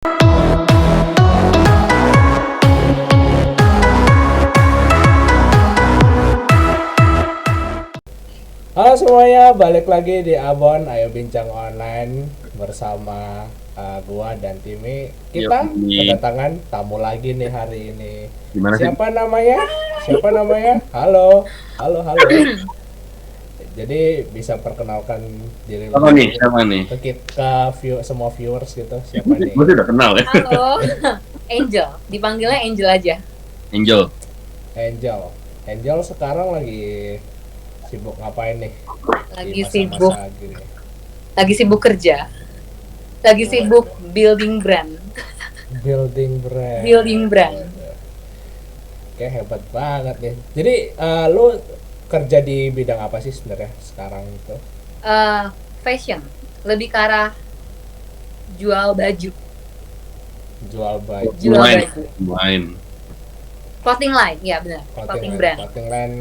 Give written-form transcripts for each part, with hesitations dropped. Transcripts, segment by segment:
Halo semuanya, balik lagi di Abon Ayo Bincang Online bersama gua dan Timi. Kita kedatangan tamu lagi nih hari ini. Gimana sih? Siapa namanya? Siapa namanya? Halo, halo, halo. Jadi bisa perkenalkan diri Apa nih? Siapa nih? semua viewers gitu. Siapa nih? Gue udah kenal ya. Halo, Angel. Dipanggilnya Angel aja. Angel. Angel sekarang lagi sibuk ngapain nih? Lagi Di masa-masa gini? Lagi sibuk kerja. Lagi sibuk building brand. Building brand. Oke, hebat banget nih. Jadi lu kerja di bidang apa sih sebenarnya sekarang itu? Fashion. Lebih ke arah jual baju. Jual baju. Main. Clothing line, ya benar. Clothing brand. Clothing line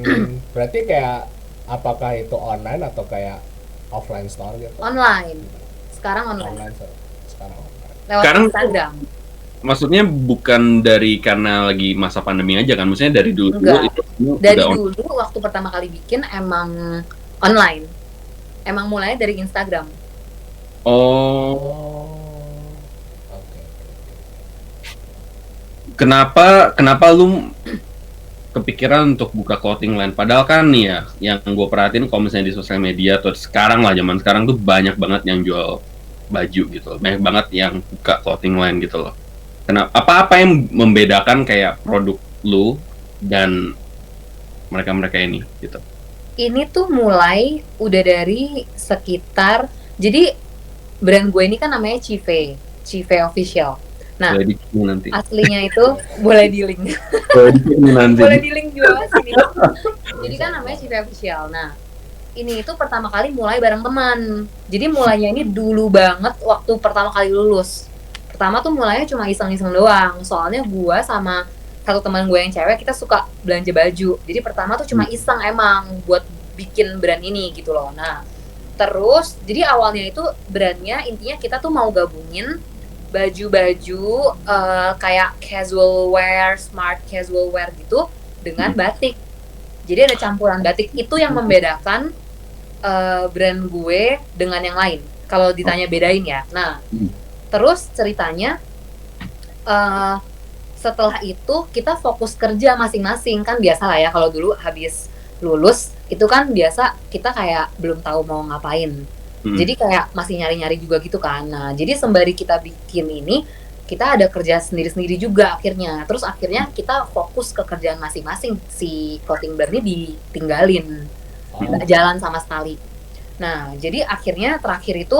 berarti kayak apakah itu online atau kayak offline store gitu? Online. Sekarang online. Sekarang online. Lewat Sekarang Instagram. Maksudnya bukan dari karena lagi masa pandemi aja kan? Maksudnya dari dulu Enggak. itu Dari udah dulu waktu pertama kali bikin emang online. Emang mulainya dari Instagram. Oh, Oke. kenapa lu kepikiran untuk buka clothing line? Padahal kan nih ya, yang gue perhatiin kalau misalnya di sosial media atau sekarang lah, zaman sekarang tuh banyak banget yang jual baju gitu loh. Banyak banget yang buka clothing line gitu loh. Apa yang membedakan kayak produk lu dan mereka ini gitu? Ini tuh mulai udah dari sekitar, jadi brand gue ini kan namanya Cive Official. Nah, Boleh di nanti. aslinya itu boleh di link. Boleh di link juga sini. Jadi kan namanya Cive Official. Nah, ini itu pertama kali mulai bareng teman. Jadi mulainya ini dulu banget waktu pertama kali lulus. Pertama tuh mulainya cuma iseng-iseng doang. Soalnya gue sama satu teman gue yang cewek, kita suka belanja baju. Jadi pertama tuh cuma iseng emang buat bikin brand ini gitu loh. Nah, terus jadi awalnya itu brandnya intinya kita tuh mau gabungin baju-baju kayak casual wear, smart casual wear gitu dengan batik. Jadi ada campuran batik, itu yang membedakan brand gue dengan yang lain. Kalau ditanya bedain ya. Nah, terus ceritanya setelah itu kita fokus kerja masing-masing, kan biasa lah ya kalau dulu habis lulus itu kan biasa kita kayak belum tahu mau ngapain. Jadi kayak masih nyari-nyari juga gitu kan. Nah, jadi sembari kita bikin ini, kita ada kerja sendiri-sendiri juga akhirnya. Terus akhirnya kita fokus ke kerjaan masing-masing. Si clothing brand ini ditinggalin. Nggak jalan sama sekali. Nah, jadi akhirnya terakhir itu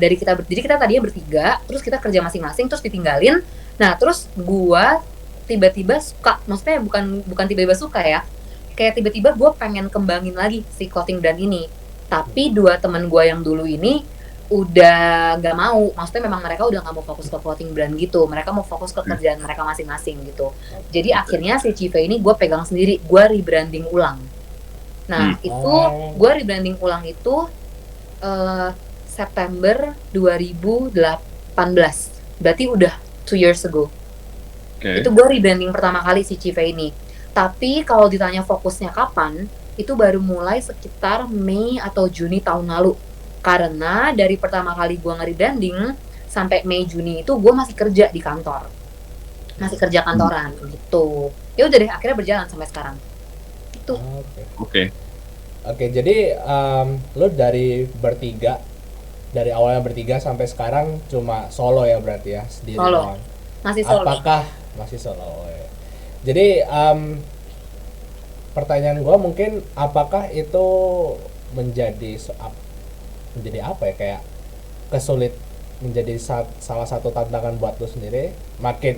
jadi kita tadinya bertiga, terus kita kerja masing-masing, terus ditinggalin. Nah, terus gua tiba-tiba suka, maksudnya bukan tiba-tiba suka ya. Kayak tiba-tiba gue pengen kembangin lagi si clothing brand ini. Tapi dua teman gue yang dulu ini udah gak mau, maksudnya memang mereka udah gak mau fokus ke clothing brand gitu, mereka mau fokus ke kerjaan mereka masing-masing gitu. Jadi akhirnya si Cive ini gue pegang sendiri, gue rebranding ulang. Nah itu gue rebranding ulang itu September 2018, berarti udah 2 years ago. Itu gue rebranding pertama kali si Cive ini. Tapi kalau ditanya fokusnya kapan, itu baru mulai sekitar Mei atau Juni tahun lalu. Karena dari pertama kali gue nge-rebranding sampai Mei Juni itu gue masih kerja di kantor. Masih kerja kantoran gitu. Ya udah deh, akhirnya berjalan sampai sekarang. Itu. Oke, jadi lu dari awalnya bertiga sampai sekarang cuma solo ya berarti ya, sendiri doang. Masih solo. Apakah masih solo? Ya. Jadi pertanyaan gue mungkin apakah itu menjadi apa ya, kayak menjadi salah satu tantangan buat lo sendiri,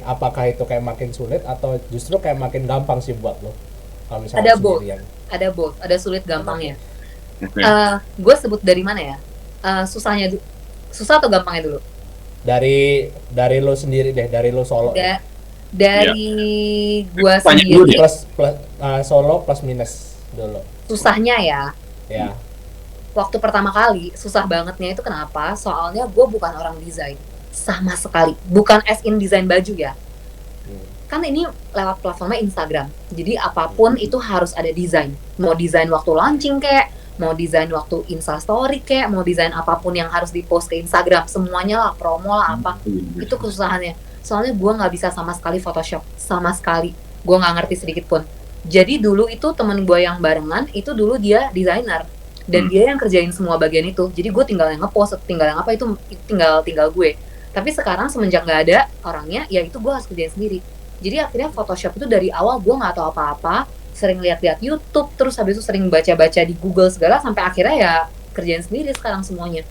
apakah itu kayak makin sulit atau justru kayak makin gampang sih buat lo kalau misalnya sendirian? Ada both, ada sulit gampangnya. Gue sebut dari mana ya, susah atau gampangnya dulu? Dari lo sendiri deh, dari lo solo dari gua sendiri plus solo plus minus dulu. Susahnya ya. Ya. Waktu pertama kali susah bangetnya itu kenapa? Soalnya gue bukan orang desain. sama sekali. Bukan as in desain baju ya. Hmm. Kan ini lewat platformnya Instagram. Jadi apapun itu harus ada desain. Mau desain waktu launching kayak, mau desain waktu Instastory kayak, mau desain apapun yang harus dipost ke Instagram, semuanya lah, promo lah apa. Itu kesusahannya. Soalnya gue nggak bisa sama sekali Photoshop, sama sekali. Gue nggak ngerti sedikit pun. Jadi dulu itu temen gue yang barengan, itu dulu dia desainer. Dan dia yang kerjain semua bagian itu. Jadi gue tinggal yang ngepost, tinggal yang apa, itu tinggal gue. Tapi sekarang semenjak nggak ada orangnya, ya itu gue harus kerjain sendiri. Jadi akhirnya Photoshop itu dari awal gue nggak tahu apa-apa, sering lihat-lihat YouTube, terus habis itu sering baca-baca di Google segala, sampai akhirnya ya kerjain sendiri sekarang semuanya.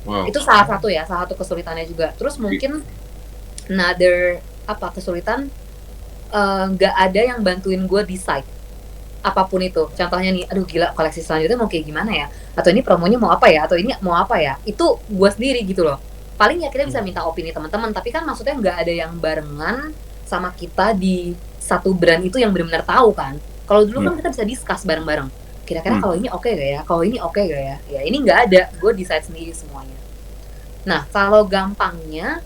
Wow. Itu salah satu kesulitannya juga. Terus mungkin another kesulitan, nggak ada yang bantuin gue decide apapun itu. Contohnya nih, aduh gila, koleksi selanjutnya mau kayak gimana ya, atau ini promonya mau apa ya, atau ini mau apa ya, itu gue sendiri gitu loh. Paling ya kita bisa minta opini teman-teman, tapi kan maksudnya nggak ada yang barengan sama kita di satu brand itu yang benar-benar tahu kan. Kalau dulu kan kita bisa discuss bareng-bareng, kira-kira kalau ini oke gak ya, kalau ini oke gak ya. Ya ini nggak ada, gue decide sendiri semuanya. Nah kalau gampangnya,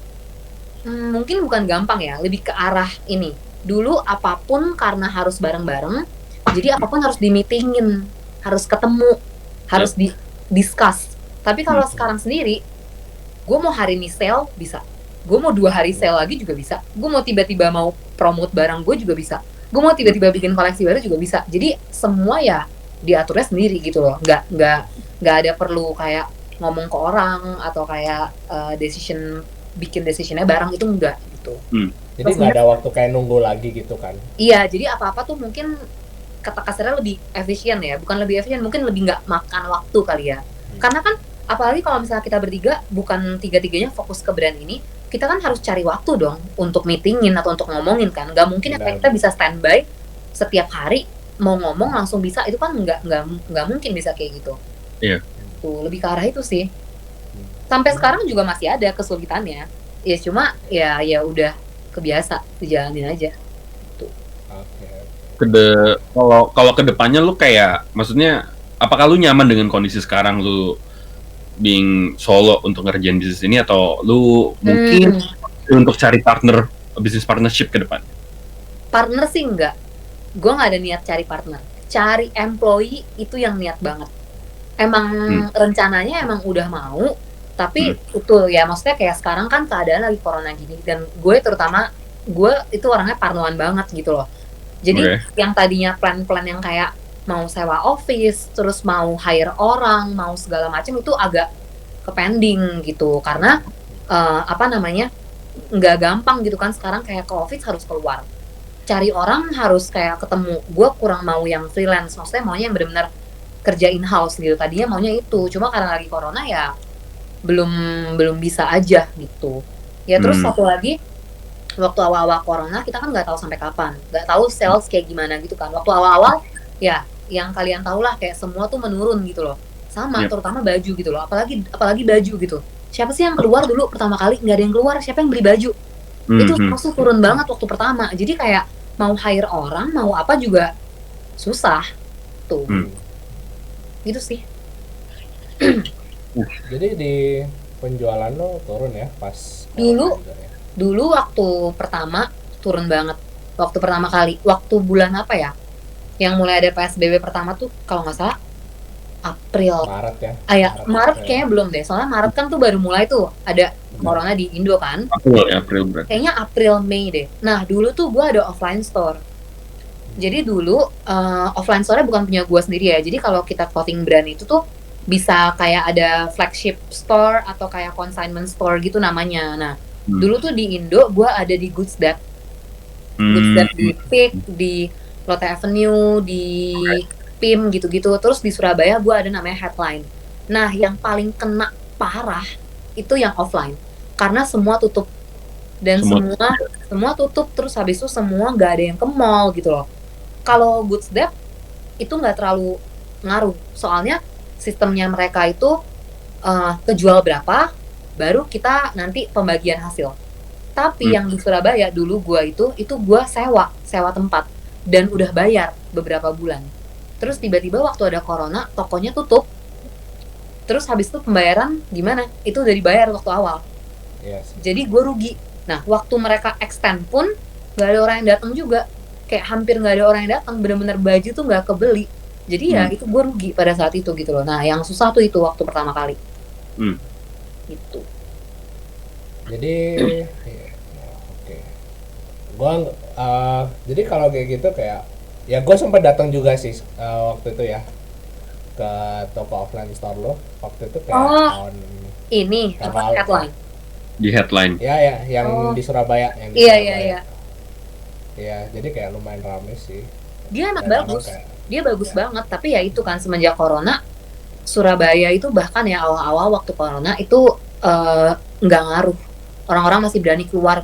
mungkin bukan gampang ya, lebih ke arah ini. Dulu apapun karena harus bareng-bareng, jadi apapun harus di-meetingin, harus ketemu, harus di-discuss. Tapi kalau sekarang sendiri, gue mau hari ini sale, bisa. Gue mau 2 hari sale lagi juga bisa. Gue mau tiba-tiba mau promote barang gue juga bisa. Gue mau tiba-tiba bikin koleksi baru juga bisa. Jadi semua ya diaturnya sendiri gitu loh. Nggak ada perlu kayak ngomong ke orang, atau kayak bikin decisionnya bareng, itu enggak gitu. Jadi nggak ada waktu kayak nunggu lagi gitu kan? Iya, jadi apa-apa tuh mungkin kata kasarnya lebih efisien ya, bukan lebih efisien, mungkin lebih nggak makan waktu kali ya. Karena kan apalagi kalau misalnya kita bertiga, bukan tiga-tiganya fokus ke brand ini, kita kan harus cari waktu dong untuk meetingin atau untuk ngomongin kan. Nggak mungkin ya kita bisa standby setiap hari mau ngomong langsung bisa, itu kan nggak mungkin bisa kayak gitu. Iya. Tuh lebih ke arah itu sih. Sampai sekarang juga masih ada kesulitannya. Ya cuma ya udah kebiasa, dijalanin aja. Tuh. Kalau kedepannya lu kayak, maksudnya apakah lu nyaman dengan kondisi sekarang lu being solo untuk ngerjain bisnis ini, atau lu mungkin untuk cari bisnis partnership ke depan? Partner sih enggak. Gue nggak ada niat cari partner. Cari employee itu yang niat banget. Emang rencananya emang udah mau, tapi betul ya, maksudnya kayak sekarang kan keadaan lagi corona gini, dan gue itu orangnya parnoan banget gitu loh. Jadi yang tadinya plan-plan yang kayak mau sewa office, terus mau hire orang, mau segala macam, itu agak ke-pending gitu, karena nggak gampang gitu kan sekarang, kayak ke office harus keluar, cari orang harus kayak ketemu. Gue kurang mau yang freelance, maksudnya maunya yang benar-benar kerja in-house gitu. Tadinya maunya itu, cuma karena lagi corona ya belum bisa aja gitu ya. Terus satu lagi, waktu awal-awal corona kita kan nggak tahu sampai kapan, nggak tahu sales kayak gimana gitu kan. Waktu awal-awal ya yang kalian tahu lah, kayak semua tuh menurun gitu loh, sama terutama baju gitu loh, apalagi baju gitu. Siapa sih yang keluar dulu pertama kali? Nggak ada yang keluar. Siapa yang beli baju? Itu langsung turun banget waktu pertama. Jadi kayak mau hire orang, mau apa juga susah tuh. Gitu sih. Jadi di penjualan lo turun ya pas dulu waktu pertama turun banget. Waktu pertama kali, waktu bulan apa ya, yang mulai ada PSBB pertama tuh, kalau nggak salah April. Maret ya? Maret kayaknya belum deh, soalnya Maret kan tuh baru mulai tuh ada corona di Indo kan. April berarti. Kayaknya April Mei deh. Nah dulu tuh gue ada offline store. Jadi dulu offline store bukan punya gue sendiri ya. Jadi kalau kita clothing brand itu tuh bisa kayak ada flagship store atau kayak consignment store gitu namanya. Nah dulu tuh di Indo gue ada di Goods That di Peak, di Lotte Avenue, di PIM gitu-gitu. Terus di Surabaya gue ada namanya Headline. Nah yang paling kena parah itu yang offline, karena semua tutup. Dan semua tutup, terus habis itu semua nggak ada yang ke mall gitu loh. Kalau Goods That itu nggak terlalu ngaruh, soalnya sistemnya mereka itu kejual berapa, baru kita nanti pembagian hasil. Tapi yang di Surabaya dulu gua itu gua sewa tempat dan udah bayar beberapa bulan. Terus tiba-tiba waktu ada corona, tokonya tutup. Terus habis itu pembayaran gimana? Itu udah dibayar waktu awal. Iya sih. Jadi gue rugi. Nah, waktu mereka extend pun nggak ada orang yang datang juga. Kayak hampir nggak ada orang yang datang. Bener-bener baju tuh nggak kebeli. Jadi ya itu gue rugi pada saat itu gitu loh. Nah, yang susah tuh itu waktu pertama kali. Gitu. Jadi oke. Gua jadi kalau kayak gitu kayak ya gue sempat datang juga sih waktu itu ya ke toko offline store lo waktu itu kayak tahun Ini apa headline? Di headline. ya yang di Surabaya yang di Iya Surabaya. iya iya. Ya jadi kayak lumayan rame sih. Dia emang Dan bagus. kayak, Dia bagus banget. Tapi ya itu kan semenjak corona, Surabaya itu bahkan ya awal-awal waktu corona itu nggak ngaruh. Orang-orang masih berani keluar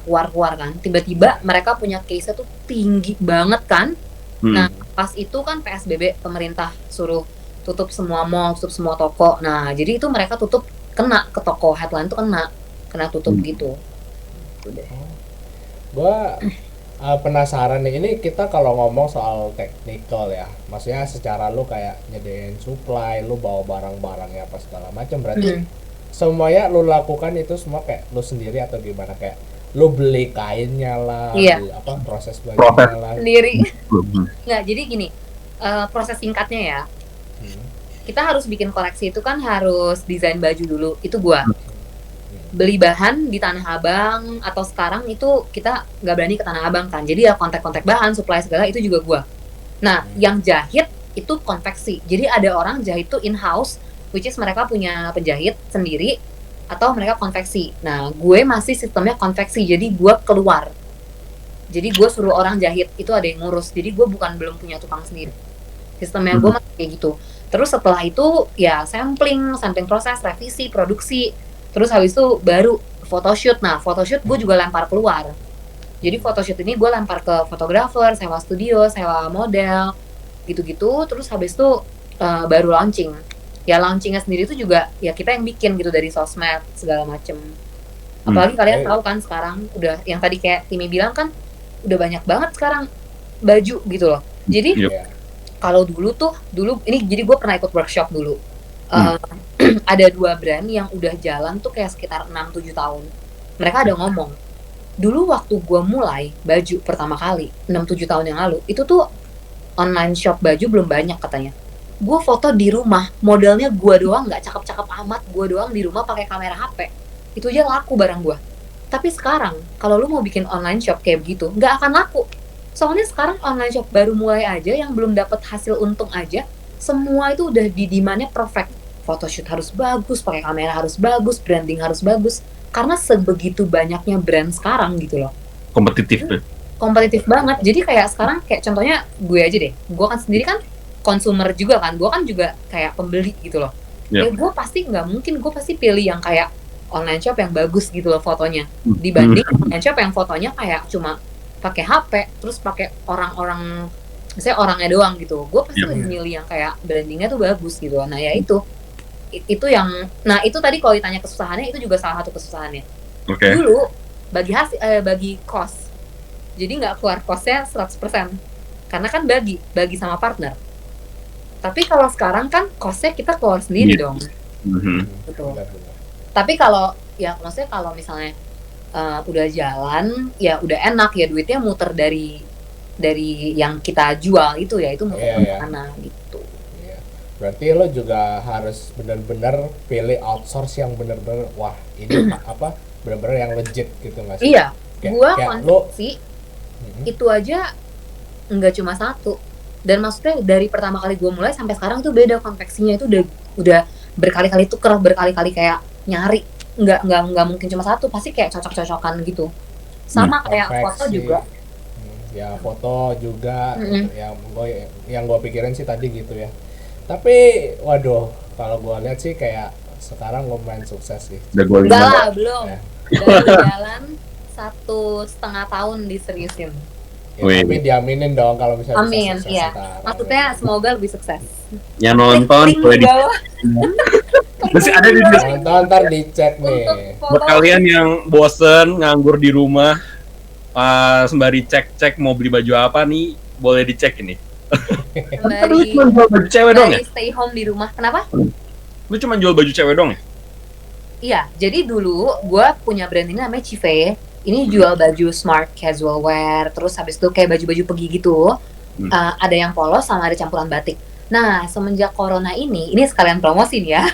kan. Tiba-tiba mereka punya case-nya tuh tinggi banget kan. Nah, pas itu kan PSBB, pemerintah suruh tutup semua mall, tutup semua toko. Nah, jadi itu mereka tutup, kena ke toko headline tuh kena tutup gitu. Udah. Gua penasaran nih, ini kita kalau ngomong soal teknikal ya, maksudnya secara lu kayak nyediain supply, lu bawa barang-barangnya apa segala macam, berarti semuanya lu lakukan itu semua kayak lu sendiri atau gimana, kayak lu beli kainnya lah, Iya. beli apa proses bajunya lah. Sendiri. Nggak, jadi gini, proses singkatnya ya, kita harus bikin koleksi itu kan harus desain baju dulu, itu gua. Beli bahan di Tanah Abang, atau sekarang itu kita nggak berani ke Tanah Abang kan, jadi ya kontak-kontak bahan, supply segala itu juga gua. Nah, yang jahit itu konveksi, jadi ada orang jahit tuh in-house, which is mereka punya penjahit sendiri, atau mereka konveksi. Nah, gue masih sistemnya konveksi, jadi gue keluar. Jadi gue suruh orang jahit, itu ada yang ngurus. Jadi gue belum punya tukang sendiri. Sistemnya gue masih kayak gitu. Terus setelah itu ya sampling proses, revisi, produksi. Terus habis itu baru photoshoot. Nah, photoshoot gue juga lempar keluar. Jadi photoshoot ini gue lempar ke fotografer, sewa studio, sewa model, gitu-gitu. Terus habis itu baru launching. Ya launchingnya sendiri itu juga ya kita yang bikin gitu dari sosmed segala macem. Apalagi kalian tahu kan sekarang udah yang tadi kayak Timi bilang kan udah banyak banget sekarang baju gitu loh. Jadi kalau dulu ini jadi gue pernah ikut workshop dulu. Ada 2 brand yang udah jalan tuh kayak sekitar 6-7 tahun. Mereka ada ngomong, dulu waktu gue mulai baju pertama kali 6-7 tahun yang lalu, itu tuh online shop baju belum banyak katanya. Gue foto di rumah, modelnya gue doang, nggak cakep-cakep amat, gue doang di rumah pakai kamera HP, itu aja laku barang gue. Tapi sekarang kalau lu mau bikin online shop kayak begitu, nggak akan laku. Soalnya sekarang online shop baru mulai aja, yang belum dapat hasil untung aja, semua itu udah di demand-nya perfect. Photoshoot harus bagus, pakai kamera harus bagus, branding harus bagus, karena sebegitu banyaknya brand sekarang gitu loh. Kompetitif banget. Jadi kayak sekarang kayak contohnya gue aja deh, gue kan sendiri kan konsumer juga kan, gue kan juga kayak pembeli gitu loh. Ya gue pasti nggak mungkin, gue pasti pilih yang kayak online shop yang bagus gitu loh fotonya, dibanding online shop yang fotonya kayak cuma pakai HP terus pakai orang-orang, misalnya orangnya doang gitu. Gue pasti lebih milih yang kayak brandingnya tuh bagus gitu. Nah ya itu yang, nah itu tadi kalau ditanya kesusahannya, itu juga salah satu kesusahannya. Dulu bagi cost, jadi nggak keluar costnya 100%, karena kan bagi sama partner. Tapi kalau sekarang kan costnya kita keluar sendiri dong. Betul. Tapi kalau ya maksudnya kalau misalnya udah jalan ya udah enak ya, duitnya muter dari yang kita jual itu ya, itu muter ke mana gitu. Berarti lo juga harus benar-benar pilih outsource yang benar-benar wah ini apa benar-benar yang legit gitu nggak sih? Iya, gua konveksi itu aja nggak cuma satu. Dan maksudnya dari pertama kali gue mulai sampai sekarang tuh beda konveksinya, itu udah berkali-kali tuker, berkali-kali kayak nyari, nggak mungkin cuma satu, pasti kayak cocok-cocokan gitu. Sama kayak foto juga. Ya foto juga, yang gue pikirin sih tadi gitu ya. Tapi waduh, kalau gue lihat sih kayak sekarang lumayan sukses sih. Enggak lah, belum. Udah jalan 1,5 tahun diseriusin. Ya, tapi diaminin dong kalau misalnya amin, bisa sukses. Iya. Maksudnya semoga lebih sukses. Yang nonton boleh di masih ada di nonton, ntar dicek nih. Buat kalian yang bosen nganggur di rumah, sembari cek mau beli baju apa nih, boleh dicek ini. Lu cuma jual baju cewek dong ya? Stay home di rumah. Kenapa? Lu cuma jual baju cewek dong ya? Iya, jadi dulu gue punya brand ini namanya Cive. Ini jual baju smart casual wear, terus habis itu kayak baju-baju pergi gitu. Hmm. Ada yang polos sama ada campuran batik. Nah, semenjak corona ini sekalian promosi nih ya.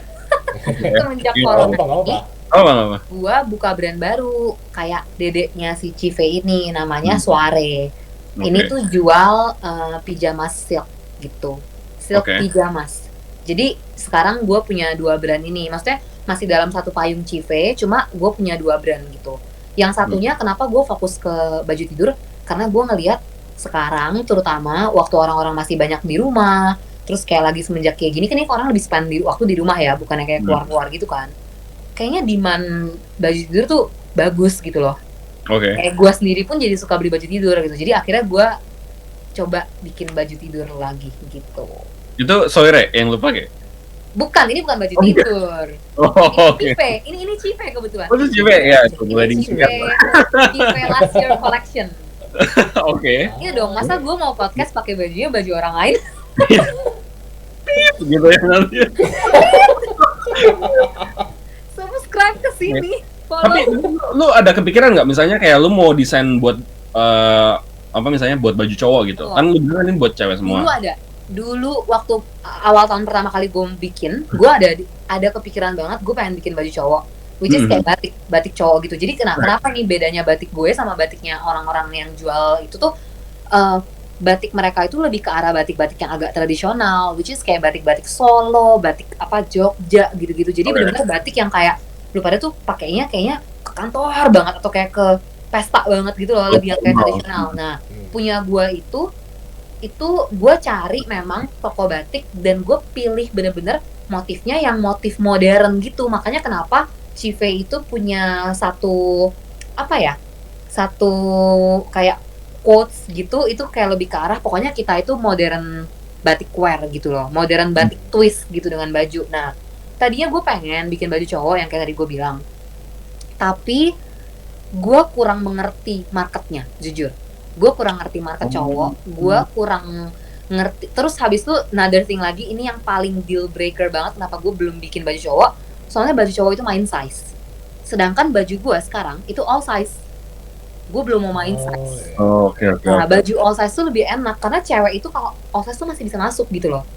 Semenjak Iya, corona Nggak apa-apa. ini, Apa? gue buka brand baru kayak dedeknya si Cive ini, namanya Hmm. Soare. Ini tuh jual pijamas silk gitu, silk Oke. pijamas. Jadi sekarang gue punya 2 brand ini, maksudnya masih dalam satu payung Cive, cuma gue punya 2 brand gitu. Yang satunya kenapa gue fokus ke baju tidur, karena gue ngelihat sekarang terutama waktu orang-orang masih banyak di rumah, terus kayak lagi semenjak kayak gini kan ini orang lebih spend waktu di rumah ya, bukannya kayak keluar-keluar gitu kan. Kayaknya demand baju tidur tuh bagus gitu loh. Oke. Kayak gue sendiri pun jadi suka beli baju tidur gitu. Jadi akhirnya gue coba bikin baju tidur lagi gitu. Itu Soire yang lu pakai? Bukan, ini bukan baju Oh, iya. tidur. Oh, Ini oke. Cive, ini Cive kebetulan. Oh, itu Cive ya, itu boleh Ini disingkat. Cive last year collection. Oke. Iya dong, masa gue mau podcast pakai bajunya baju orang lain? Gitu ya nanti. Subscribe ke sini. Tapi Follow. lu ada kepikiran nggak misalnya kayak lu mau desain buat apa misalnya buat baju cowok gitu? Oh. Kan lu bilang ini buat cewek Dulu semua. ada. Dulu waktu awal tahun pertama kali gue bikin, gue ada kepikiran banget gue pengen bikin baju cowok, which is kayak batik cowok gitu. Jadi kenapa nih bedanya batik gue sama batiknya orang-orang yang jual itu tuh, batik mereka itu lebih ke arah batik-batik yang agak tradisional, which is kayak batik-batik Solo, batik apa Jogja gitu-gitu. Jadi benar-benar batik yang kayak lu pada tuh pakainya kayaknya ke kantor banget atau kayak ke pesta banget gitu loh, lebih yang kayak tradisional. Nah, punya gue itu gue cari memang toko batik dan gue pilih bener-bener motifnya yang motif modern gitu. Makanya kenapa Cive itu punya satu apa ya, satu kayak quotes gitu, itu kayak lebih ke arah pokoknya kita itu modern batik wear gitu loh, modern batik twist gitu dengan baju. Nah, tadinya gue pengen bikin baju cowok yang kayak tadi gue bilang, tapi gue kurang mengerti marketnya, jujur. Gue kurang ngerti market cowok, gue kurang ngerti. Terus habis itu another thing lagi, ini yang paling deal breaker banget kenapa gue belum bikin baju cowok, soalnya baju cowok itu main size, sedangkan baju gue sekarang itu all size. Gue belum mau main size. Oke. Nah, baju all size tuh lebih enak karena cewek itu kalau all size tuh masih bisa masuk gitu loh,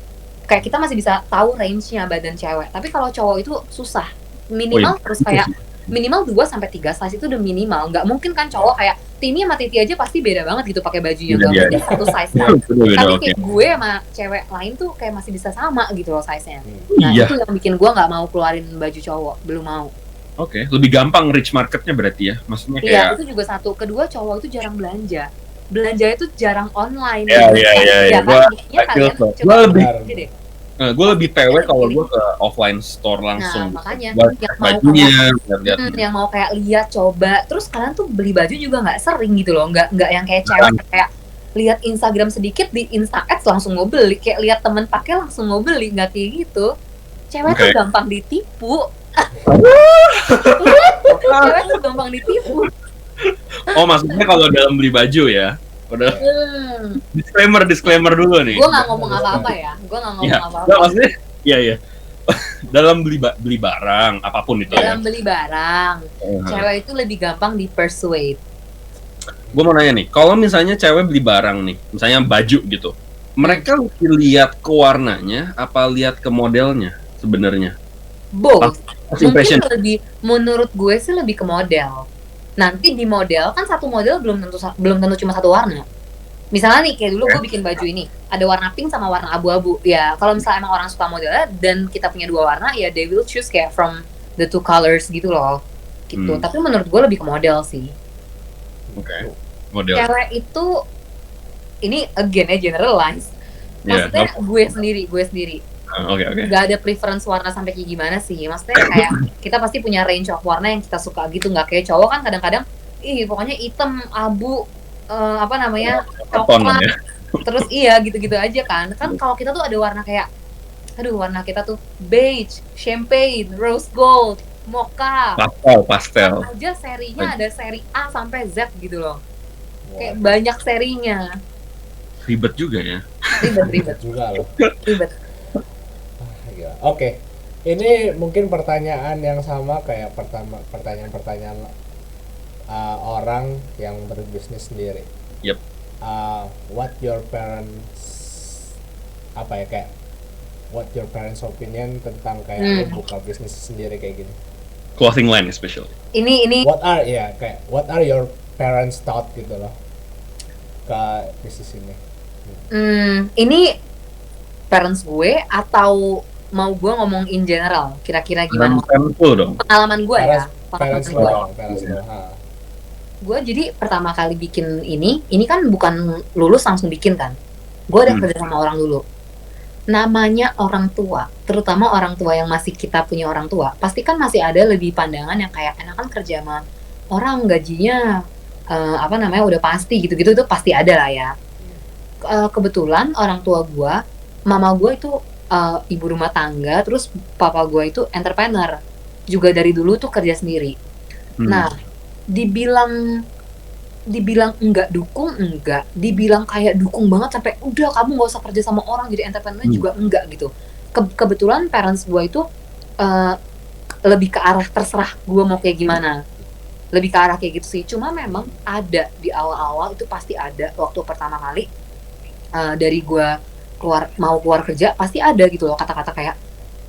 kayak kita masih bisa tahu range-nya badan cewek. Tapi kalau cowok itu susah, minimal terus kayak minimal 2-3 size itu udah minimal. Nggak mungkin kan cowok kayak Tini sama Titi aja pasti beda banget gitu pakai bajunya, nggak mungkin satu size kan. Tapi kayak gue sama cewek lain tuh kayak masih bisa sama gitu loh size-nya. Nah, Iya. itu yang bikin gue nggak mau keluarin baju cowok, belum mau. Oke, lebih gampang reach marketnya berarti ya. Maksudnya Iya, kayak itu juga satu. Kedua, cowok itu jarang belanja. Belanja itu jarang online. Iya. Ya kan? Gua Buktinya kalian feel so. coba Gua lebih- aja deh. gue lebih PW kalau gue ke offline store langsung. Nah, makanya Buat yang mau bajunya, lihat. yang mau kayak lihat coba. Terus kalian tuh beli baju juga nggak sering gitu loh. Nggak yang kayak cewek kayak lihat Instagram sedikit di Insta Ads langsung mau beli, kayak lihat temen pakai langsung mau beli, nggak kayak gitu. Cewek tuh gampang ditipu. Cewek tuh gampang ditipu. Oh, maksudnya kalau dalam beli baju ya. Udah disclaimer dulu nih. Gue nggak ngomong apa-apa ya. Gue nggak ngomong Iya. apa-apa. Nggak, maksudnya iya. Dalam beli barang apapun itu ya. Dalam beli barang, cewek itu lebih gampang di persuade. Gue mau nanya nih, kalau misalnya cewek beli barang nih, misalnya baju gitu, mereka lihat ke warnanya apa lihat ke modelnya sebenarnya? Both. First impression. Mungkin lebih, menurut gue sih lebih ke model. Nanti di model kan satu model belum tentu cuma satu warna. Misalnya nih kayak dulu gue bikin baju ini ada warna pink sama warna abu-abu. Ya kalau misalnya emang orang suka modelnya dan kita punya 2 warna, ya they will choose kayak from the 2 colors gitu loh. Gitu. Tapi menurut gue lebih ke model sih. Oke. Model. Cewek itu ini again ya generalize. Maksudnya gue sendiri. Oke. Gak ada preference warna sampai kayak gimana sih. Maksudnya kayak kita pasti punya range of warna yang kita suka gitu. Nggak kayak cowok kan kadang-kadang pokoknya hitam, abu, apa namanya, coklat, terus gitu-gitu aja kan. Kan kalau kita tuh ada warna kayak warna kita tuh beige, champagne, rose gold, mocha, pastel. aja serinya ada seri A sampai Z gitu loh. Kayak banyak serinya. Ribet juga ya. Ribet juga loh. Ribet. Oke. Ini mungkin pertanyaan yang sama kayak pertanyaan orang yang berbisnis sendiri. Yep. What your parents apa ya kayak what your parents opinion tentang kayak lu buka bisnis sendiri kayak gini? Clothing line especially. Ini What are your parents thought gitu loh ke bisnis ini? Ini parents gue atau mau gue ngomong in general, kira-kira gimana? Pengalaman gue ya. Parents lo. Gue jadi pertama kali bikin ini kan bukan lulus langsung bikin kan. Gue udah kerja sama orang dulu. Namanya orang tua, terutama orang tua yang masih kita punya orang tua, pasti kan masih ada lebih pandangan yang kayak enakan kerja sama orang gajinya udah pasti gitu-gitu, itu pasti ada lah ya. Kebetulan orang tua gue, mama gue itu ibu rumah tangga, terus papa gue itu entrepreneur, juga dari dulu tuh kerja sendiri. Nah, dibilang enggak dukung, enggak, dibilang kayak dukung banget sampai udah kamu nggak usah kerja sama orang jadi entrepreneur juga enggak gitu. Kebetulan parents gue itu lebih ke arah terserah gue mau kayak gimana, lebih ke arah kayak gitu sih. Cuma memang ada di awal-awal itu pasti ada waktu pertama kali dari gue mau keluar kerja pasti ada gitu loh kata-kata kayak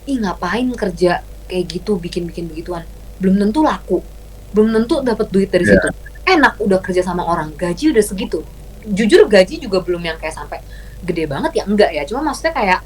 ih ngapain kerja kayak gitu bikin begituan, belum tentu laku, belum tentu dapat duit dari situ. Enak udah kerja sama orang, gaji udah segitu. Jujur gaji juga belum yang kayak sampai gede banget ya, enggak ya. Cuma maksudnya kayak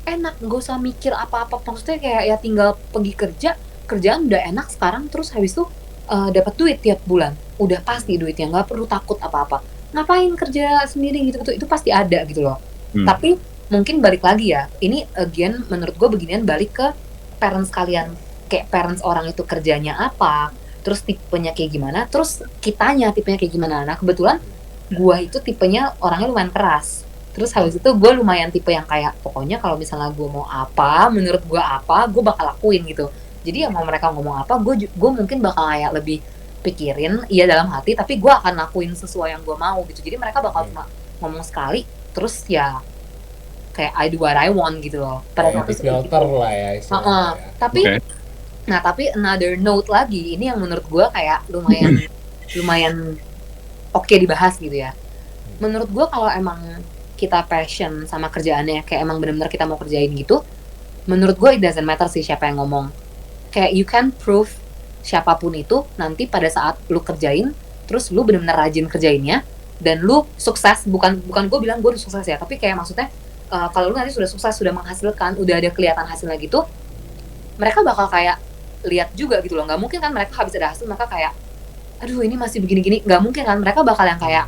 enak, gak usah mikir apa-apa. Maksudnya kayak ya tinggal pergi kerja, kerjaan udah enak sekarang, terus habis itu dapat duit tiap bulan. Udah pasti duitnya, nggak perlu takut apa-apa. Ngapain kerja sendiri gitu-gitu, itu pasti ada gitu loh. Tapi mungkin balik lagi ya, ini again menurut gue beginian balik ke parents kalian. Kayak parents orang itu kerjanya apa, terus tipenya kayak gimana, terus kitanya tipenya kayak gimana. Nah kebetulan gue itu tipenya orangnya lumayan keras, terus habis itu gue lumayan tipe yang kayak pokoknya kalau misalnya gue mau apa, menurut gue apa, gue bakal lakuin gitu. Jadi ya mau mereka ngomong apa, gue mungkin bakal kayak lebih pikirin iya dalam hati, tapi gue akan lakuin sesuai yang gue mau gitu. Jadi mereka bakal cuma ngomong sekali, terus ya kayak I do what I want gitu loh. Pada saat itu filter lah ya istilahnya. Tapi nah tapi another note lagi, ini yang menurut gue kayak lumayan oke dibahas gitu ya. Menurut gue kalau emang kita passion sama kerjaannya, kayak emang benar-benar kita mau kerjain gitu, menurut gue it doesn't matter sih siapa yang ngomong. Kayak you can prove siapapun itu nanti pada saat lu kerjain, terus lu benar-benar rajin kerjainnya dan lu sukses. Bukan gue bilang gue udah sukses ya, tapi kayak maksudnya kalau lu nanti sudah sukses, sudah menghasilkan, udah ada kelihatan hasilnya gitu, mereka bakal kayak lihat juga gitu loh. Nggak mungkin kan mereka habis ada hasil mereka kayak aduh ini masih begini-gini, nggak mungkin kan. Mereka bakal yang kayak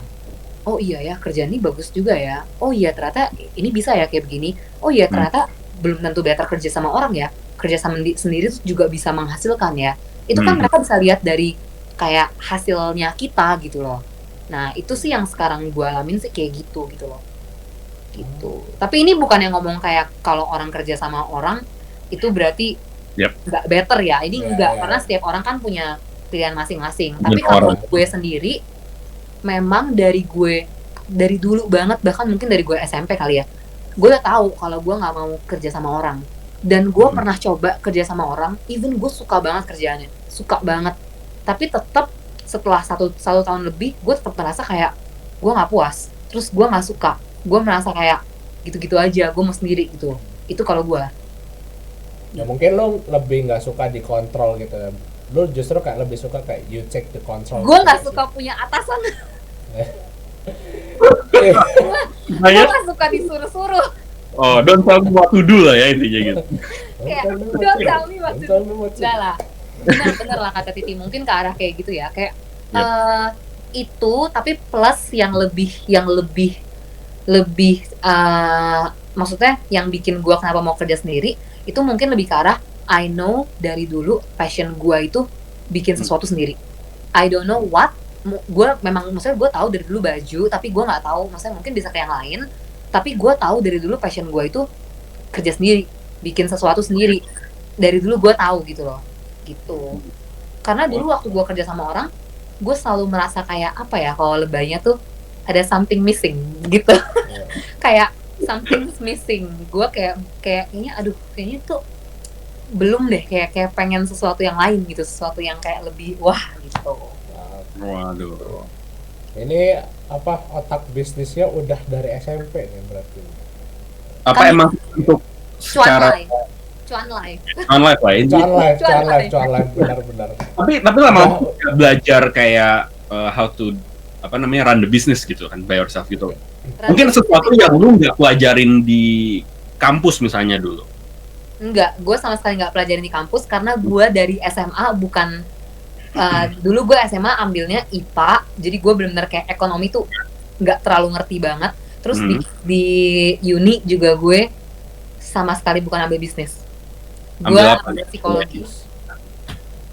oh iya ya kerjaan ini bagus juga ya, oh iya ternyata ini bisa ya kayak begini, oh iya ternyata belum tentu better kerja sama orang ya, kerja sama sendiri juga bisa menghasilkan ya. Itu kan mereka bisa lihat dari kayak hasilnya kita gitu loh. Nah itu sih yang sekarang gue alamin sih kayak gitu loh gitu. Tapi ini bukan yang ngomong kayak kalau orang kerja sama orang itu berarti nggak better ya, ini enggak, karena setiap orang kan punya pilihan masing-masing. Tapi kalau gue sendiri, memang dari dulu banget, bahkan mungkin dari gue SMP kali ya, gue udah tahu kalau gue nggak mau kerja sama orang. Dan gue pernah coba kerja sama orang, even gue suka banget kerjaannya, suka banget. Tapi tetap setelah satu tahun lebih, gue tetap merasa kayak gue nggak puas, terus gue nggak suka, gue merasa kayak gitu-gitu aja, gue mau sendiri gitu. Itu kalau gue. Ya mungkin lo lebih nggak suka dikontrol gitu ya. Lo justru kayak lebih suka kayak you check the control. Gue nggak suka punya atasan. Gue nggak suka disuruh-suruh. Oh, don't tell me what to do lah ya intinya gitu. Kayak don't tell me what to do. Enggak lah. Bener lah kata Titi, mungkin ke arah kayak gitu ya. Kayak itu tapi plus yang lebih maksudnya yang bikin gue kenapa mau kerja sendiri itu mungkin lebih ke arah I know dari dulu passion gue itu bikin sesuatu sendiri. I don't know what, gue memang maksudnya gue tahu dari dulu baju, tapi gue nggak tahu maksudnya mungkin bisa kayak yang lain, tapi gue tahu dari dulu passion gue itu kerja sendiri, bikin sesuatu sendiri. Dari dulu gue tahu gitu loh, gitu. Karena dulu waktu gue kerja sama orang, gue selalu merasa kayak apa ya, kalau lebaynya tuh ada something missing gitu. Kayak something's missing. Gue kayaknya aduh kayaknya tuh belum deh, kayak pengen sesuatu yang lain gitu, sesuatu yang kayak lebih wah gitu. Nah, Waduh. ini apa, otak bisnisnya udah dari SMP nih berarti. Apa Kan emang untuk cuan secara live, cuan live. online lah ini? Cuan live, benar-benar. Tapi lama-lama belajar kayak how to apa namanya run the business gitu kan by yourself gitu. Mungkin sesuatu yang lu nggak pelajarin di kampus misalnya dulu. Enggak, gue sama sekali nggak pelajarin di kampus karena gue dari SMA bukan dulu gue SMA ambilnya IPA, jadi gue benar-benar kayak ekonomi tuh nggak terlalu ngerti banget. Terus di uni juga gue sama sekali bukan ambil bisnis, gue ambil psikologi.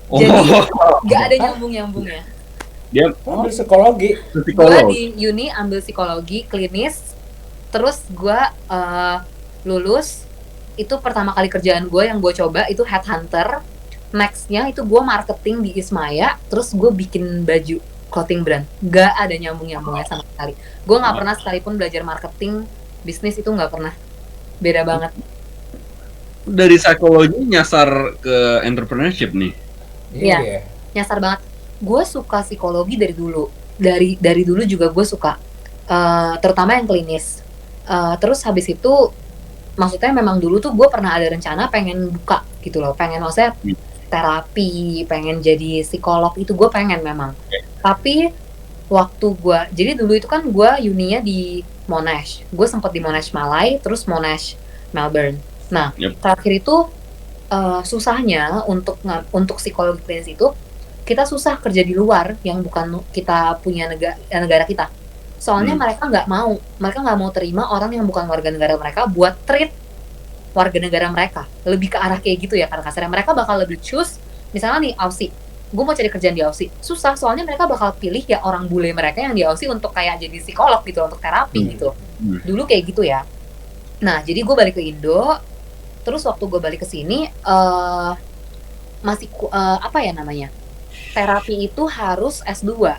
Oh, Jadi nggak ada nyambung-nyambungnya. dia Ambil psikologi. Gue di uni ambil psikologi klinis, terus gue lulus, itu pertama kali kerjaan gue yang gue coba itu headhunter. Nextnya itu gue marketing di Ismaya, terus gue bikin baju clothing brand. Gak ada nyambung-nyambungnya sama sekali. Gue nggak pernah sekalipun belajar marketing bisnis, itu nggak pernah. Beda banget. Dari psikologi nyasar ke entrepreneurship nih. Iya. Nyasar banget. Gue suka psikologi dari dulu. Dari dulu juga gue suka. Terutama yang klinis. Terus habis itu, maksudnya memang dulu tuh gue pernah ada rencana pengen buka gitu loh. Pengen maksudnya terapi, pengen jadi psikolog, itu gue pengen memang. Tapi waktu gue, jadi dulu itu kan gue uninya di Monash. Gue sempet di Monash Malay, terus Monash Melbourne. Nah, terakhir itu susahnya untuk psikologi klinis itu, kita susah kerja di luar yang bukan kita punya negara kita. Soalnya mereka nggak mau terima orang yang bukan warga negara mereka buat treat warga negara mereka. Lebih ke arah kayak gitu ya, karena kasarnya mereka bakal lebih choose, misalnya nih Aussie, gue mau cari kerjaan di Aussie, susah soalnya mereka bakal pilih ya orang bule mereka yang di Aussie untuk kayak jadi psikolog gitu, untuk terapi gitu. Dulu kayak gitu ya. Nah, jadi gue balik ke Indo, terus waktu gue balik ke sini masih apa ya namanya, terapi itu harus S2.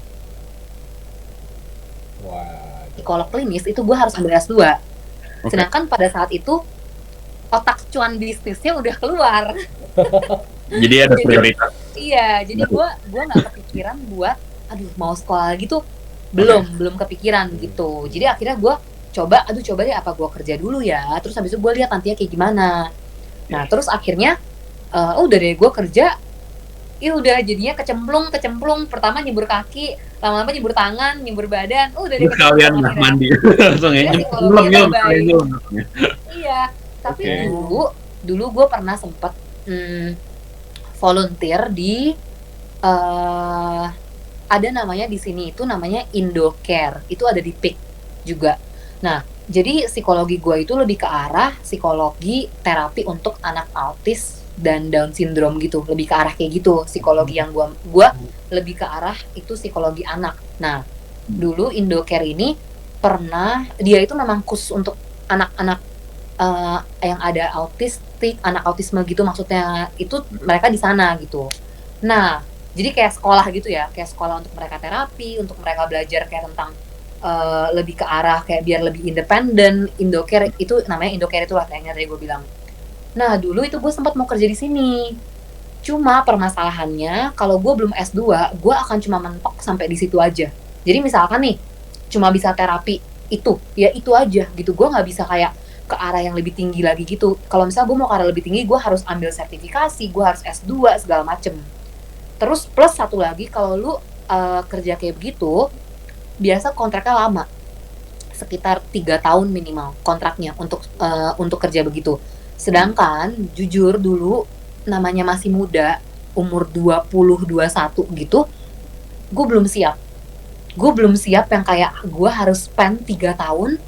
Psikolog klinis itu gue harus ambil S2. Sedangkan pada saat itu otak cuan bisnisnya udah keluar. Jadi ada prioritas. Iya, jadi gue nggak kepikiran buat mau sekolah lagi tuh, belum kepikiran gitu. Jadi akhirnya gue coba deh apa gue kerja dulu ya, terus habis itu gue lihat nantinya kayak gimana. Nah terus akhirnya udah deh gue kerja, udah jadinya kecemplung. Pertama nyebur kaki, lama-lama nyebur tangan, nyebur badan, udah deh kalian mandi langsung ya iya. Tapi dulu gue pernah sempet volunteer di ada namanya di sini itu namanya Indocare, itu ada di PIK juga. Nah, jadi psikologi gue itu lebih ke arah psikologi terapi untuk anak autis dan Down syndrome gitu, lebih ke arah kayak gitu. Psikologi yang gue lebih ke arah itu psikologi anak. Nah, dulu Indocare ini pernah, dia itu memang khusus untuk anak-anak yang ada autistik, anak autisme gitu, maksudnya itu mereka di sana gitu. Nah, jadi kayak sekolah gitu ya, kayak sekolah untuk mereka terapi, untuk mereka belajar kayak tentang lebih ke arah kayak biar lebih independen. Indocare itu namanya, Indocare itulah kayaknya tadi gue bilang. Nah, dulu itu gue sempat mau kerja di sini. Cuma permasalahannya kalau gue belum S2, gue akan cuma mentok sampai di situ aja. Jadi misalkan nih, cuma bisa terapi itu, ya itu aja gitu. Gue nggak bisa kayak ke arah yang lebih tinggi lagi gitu. Kalau misalnya gue mau ke arah lebih tinggi, gue harus ambil sertifikasi, gue harus S2 segala macem. Terus plus satu lagi, kalau lu kerja kayak begitu, biasa kontraknya lama, sekitar 3 tahun minimal kontraknya untuk kerja begitu. Sedangkan jujur dulu namanya masih muda, umur 20-21 gitu, gue belum siap yang kayak gue harus spend 3 tahun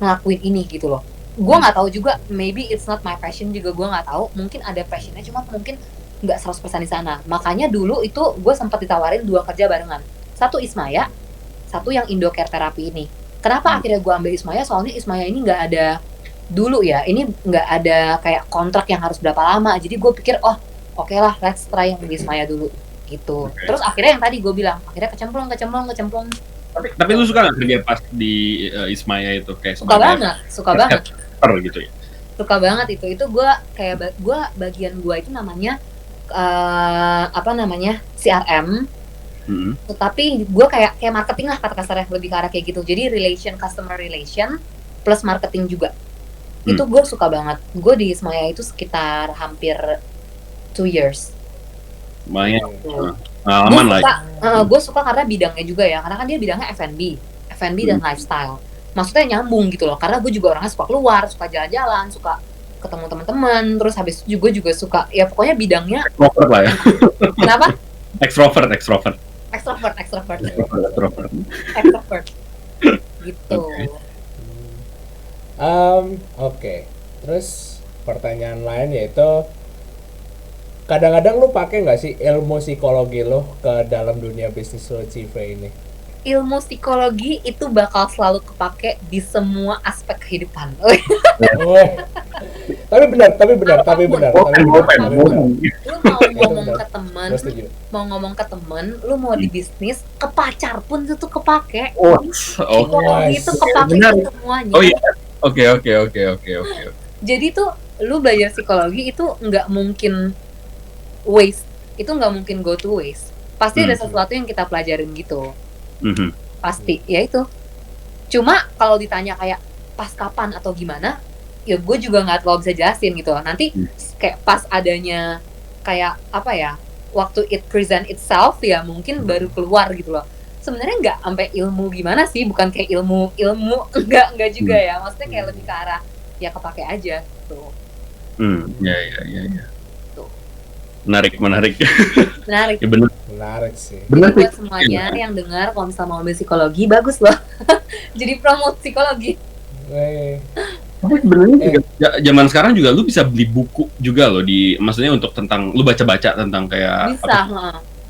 ngelakuin ini gitu loh. Gue nggak tahu juga, maybe it's not my passion juga, gue nggak tahu. Mungkin ada passionnya, cuma mungkin nggak 100% di sana. Makanya dulu itu gue sempat ditawarin 2 kerja barengan. Satu Ismaya, satu yang Indocare terapi ini. Kenapa akhirnya gue ambil Ismaya? Soalnya Ismaya ini nggak ada dulu ya. Ini nggak ada kayak kontrak yang harus berapa lama. Jadi gue pikir, oke lah, let's try yang di Ismaya dulu gitu. Terus akhirnya yang tadi gue bilang, akhirnya kecemplung. Tapi lu suka nggak kerja pas di Ismaya itu kayak suka banget gitu ya? suka banget itu gue kayak gue bagian gue itu namanya apa namanya CRM, tapi gue kayak marketing lah kata kasarnya, lebih ke arah kayak gitu. Jadi customer relation plus marketing juga. Itu gue suka banget. Gue di Semaya itu sekitar hampir 2 years. Lumayan. Aman lah. Gue suka karena bidangnya juga ya, karena kan dia bidangnya F&B dan lifestyle. Maksudnya nyambung gitu loh, karena gue juga orangnya suka keluar, suka jalan-jalan, suka ketemu teman-teman, terus habis itu juga suka, ya pokoknya bidangnya. Extrovert lah ya. Kenapa? Extrovert. Extrovert. Gitu. Oke. Terus pertanyaan lain yaitu, kadang-kadang lu pakai nggak sih ilmu psikologi lo ke dalam dunia bisnis lo, Cive ini? Ilmu psikologi itu bakal selalu kepake di semua aspek kehidupan. Tapi benar. Lu mau ngomong ke temen, lu mau di bisnis, ke pacar pun itu kepake. Psikologi itu kepake ke semuanya. Oh iya. Oke. Jadi tuh lu belajar psikologi itu nggak mungkin waste, itu nggak mungkin go to waste. Pasti ada sesuatu yang kita pelajarin gitu. Pasti, ya itu. Cuma kalau ditanya kayak pas kapan atau gimana, ya gue juga nggak terlalu bisa jelasin gitu. Nanti kayak pas adanya kayak apa ya, waktu it present itself ya mungkin baru keluar gitu loh. Sebenarnya nggak sampai ilmu gimana sih, bukan kayak ilmu enggak juga ya. Maksudnya kayak lebih ke arah ya kepake aja gitu. Ya. Menarik. Ya bener. Menarik sih. Jadi buat semuanya yang dengar, kalau misalnya mau ambil psikologi, bagus loh. Jadi promote psikologi. Tapi sebenarnya juga zaman sekarang juga lu bisa beli buku juga loh, maksudnya untuk tentang lu baca-baca tentang kayak bisa.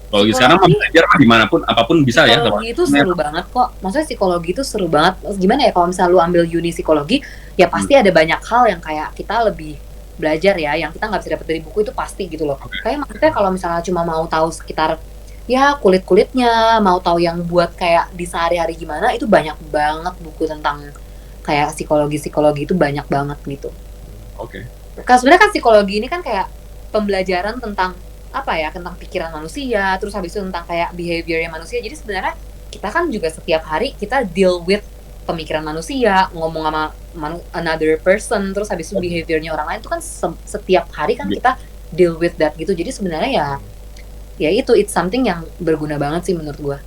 Kalau sekarang mau belajar dimanapun apapun bisa ya. Psikologi itu seru banget kok. Maksudnya psikologi itu seru banget. Gimana ya, kalau misalnya lu ambil uni psikologi, ya pasti ada banyak hal yang kayak kita lebih belajar ya, yang kita nggak bisa dapat dari buku itu pasti gitu loh. Kayak maksudnya kalau misalnya cuma mau tahu sekitar ya kulit-kulitnya, mau tahu yang buat kayak di sehari-hari gimana, itu banyak banget buku tentang kayak psikologi itu banyak banget gitu. Oke. Karena sebenarnya kan psikologi ini kan kayak pembelajaran tentang apa ya, tentang pikiran manusia, terus habis itu tentang kayak behaviornya manusia. Jadi sebenarnya kita kan juga setiap hari kita deal with pemikiran manusia, ngomong sama another person, terus habis itu behaviornya orang lain, itu kan setiap hari kan kita deal with that gitu. Jadi sebenarnya ya itu, it's something yang berguna banget sih menurut gua.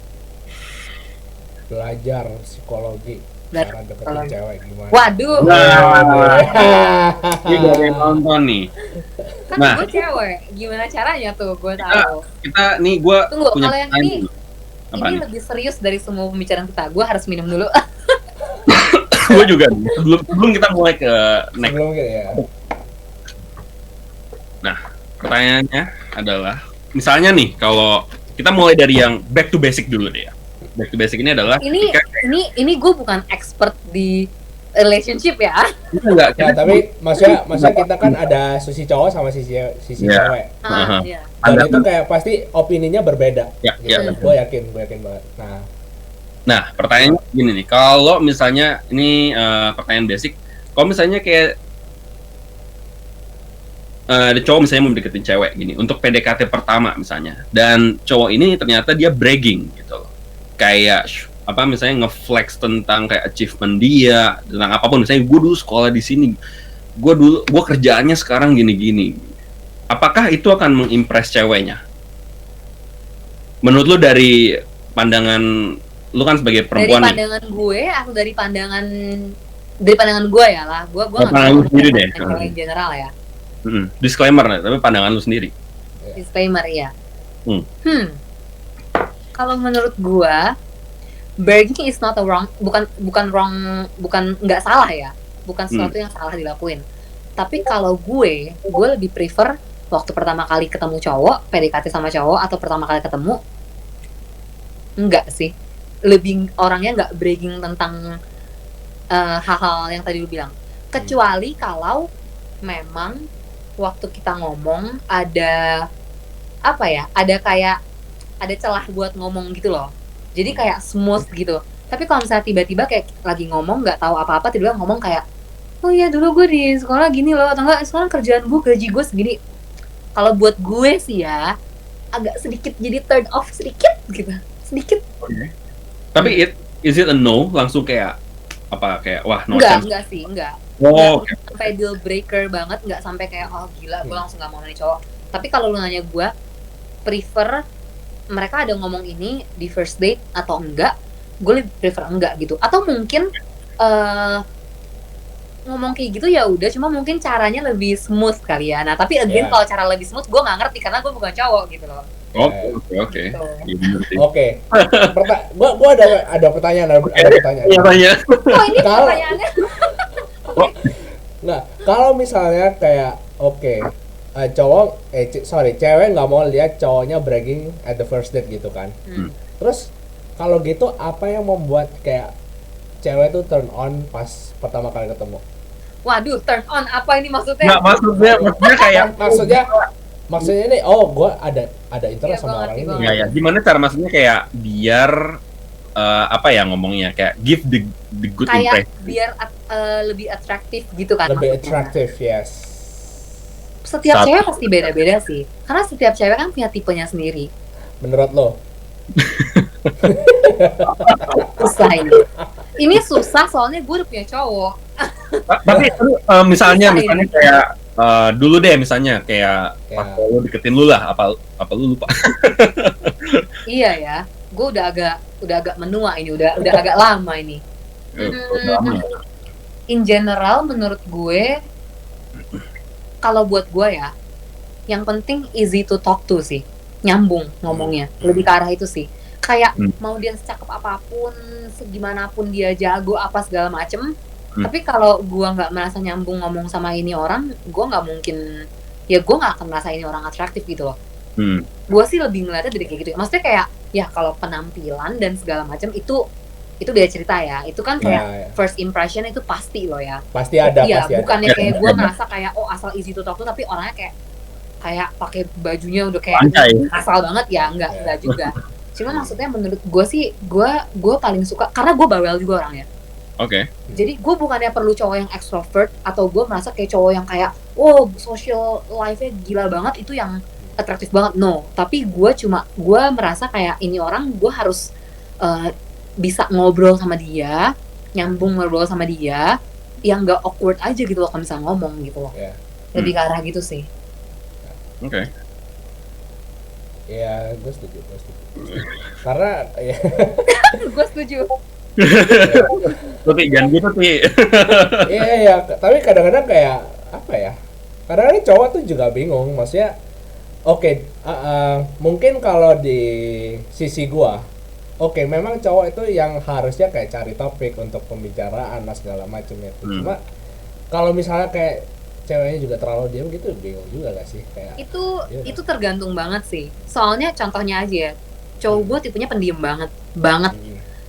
Belajar psikologi, cara deketin cewek gimana? Waduh. Ini gak ada yang nonton nih. Kan gue cewek, gimana caranya tuh gue tahu. Kita nih, gue punya kalau yang ini lebih serius dari semua pembicaraan kita. Gue harus minum dulu. Gue juga nih, sebelum kita mulai ke next. Sebelum gitu ya. Nah, pertanyaannya adalah, misalnya nih, kalau kita mulai dari yang back to basic dulu deh ya. Back to basic ini adalah ini gue bukan expert di relationship ya. Enggak, ya, tapi maksudnya kita kan ada sisi cowok sama sisi cewek. Dan itu kayak pasti opininya berbeda. Ya. Gue yakin banget. Nah, pertanyaannya gini nih, kalau misalnya ini pertanyaan basic, kalau misalnya kayak ada cowok misalnya mau deketin cewek gini, untuk PDKT pertama misalnya, dan cowok ini ternyata dia bragging gitu loh, kayak apa misalnya nge-flex tentang kayak achievement dia, tentang apapun, misalnya gue dulu sekolah di sini, gue kerjaannya sekarang gini-gini, apakah itu akan mengimpress ceweknya? Menurut lu dari pandangan lu kan sebagai perempuan, dari pandangan gue atau dari pandangan gue ya lah, gue nggak tahu sendiri deh, yang general ya. Disclaimer nih, tapi pandangan lu sendiri. Disclaimer ya. Kalau menurut gue, bragging is not a wrong, bukan nggak salah ya, bukan sesuatu yang salah dilakuin. Tapi kalau gue lebih prefer waktu pertama kali ketemu cowok, PDKT sama cowok, atau pertama kali ketemu, enggak sih. Lebih orangnya nggak bragging tentang hal-hal yang tadi lu bilang. Kecuali kalau memang waktu kita ngomong ada apa ya, ada celah buat ngomong gitu loh. Jadi kayak smooth gitu. Tapi kalau misalnya tiba-tiba kayak lagi ngomong nggak tahu apa-apa, tiba-tiba ngomong kayak oh iya dulu gue di sekolah gini loh, atau enggak sekarang kerjaan gue gaji gue segini. Kalau buat gue sih ya agak sedikit jadi turn off sedikit gitu, sedikit. Tapi is it a no? Langsung kayak apa? Kayak wah no Enggak chance. sih, enggak. Oh, Nggak sampai deal breaker banget, nggak sampai kayak oh gila gue langsung nggak mau nih cowok. Tapi kalau lu nanya gue prefer mereka ada ngomong ini di first date atau enggak, gue lebih prefer enggak gitu. Atau mungkin ngomong kayak gitu ya udah, cuma mungkin caranya lebih smooth kali ya. Nah tapi again Yeah. kalau cara lebih smooth gue nggak ngerti karena gue bukan cowok gitu loh. oke. Gitu. Iya, bener sih. Oke. Gua ada pertanyaan, ada pertanyaan. Iya, tanya. Oh ini Kalau- pertanyaannya. Nah, kalau misalnya kayak cewek nggak mau lihat cowoknya bragging at the first date gitu kan. Terus kalau gitu apa yang membuat kayak cewek tuh turn on pas pertama kali ketemu? Waduh, turn on apa ini maksudnya? Nggak, maksudnya kayak Maksudnya ini gua ada interest Iya, gua sama orang ngerti, ini. gua ya gimana cara maksudnya kayak biar apa ya ngomongnya kayak give the good Kayak impression. biar lebih atraktif gitu kan. Lebih maksudnya. attractive, yes. Setiap Satu. cewek pasti beda-beda sih. Karena setiap cewek kan punya tipenya sendiri. Menurut lo? Susah ini. Ini susah soalnya gue udah punya cowok. Tapi misalnya Bisa ini. kayak dulu deh misalnya kayak Ya. pas lu deketin lu lah apa lu lupa. Iya ya. Gue udah agak menua ini, udah agak lama ini. In general menurut gue kalau buat gue ya, yang penting easy to talk to sih. Nyambung ngomongnya. Lebih ke arah itu sih. Kayak mau dia secakep apapun, segimanapun dia jago apa segala macem, tapi kalau gua nggak merasa nyambung ngomong sama ini orang, gua nggak mungkin, ya gua nggak akan merasa ini orang atraktif gitu loh. Gua sih lebih ngeliatnya dari kayak gitu. Maksudnya kayak ya kalau penampilan dan segala macam itu beda cerita ya. Itu kan kayak Ya. first impression itu pasti loh ya. Pasti ada, Iya, pasti ada. bukannya kayak gua ngerasa kayak oh asal easy to talk to tapi orangnya kayak pakai bajunya udah kayak Lantai. asal banget ya, enggak juga. Cuma maksudnya menurut gue sih, gue paling suka karena gue bawel juga orangnya. Oke. Jadi gue bukannya perlu cowok yang extrovert atau gue merasa kayak cowok yang kayak wow social life-nya gila banget itu yang atraktif banget. No, tapi gue merasa kayak ini orang gue harus bisa ngobrol sama dia, nyambung ngobrol sama dia, yang gak awkward aja gitu loh kalau misalnya ngomong gitu loh. Ya. Lebih ke arah gitu sih. Oke. Ya, gue setuju. Karena ya Gue setuju. Tapi jangan gitu sih. iya, tapi kadang-kadang kayak apa ya? Kadang-kadang cowok tuh juga bingung, maksudnya mungkin kalau di sisi gua, memang cowok itu yang harusnya kayak cari topik untuk pembicaraan dan segala macam itu. Cuma kalau misalnya kayak ceweknya juga terlalu diam gitu, bingung juga gak sih kayak Itu tergantung banget sih. Soalnya contohnya aja ya, cowok gue tipenya pendiam banget.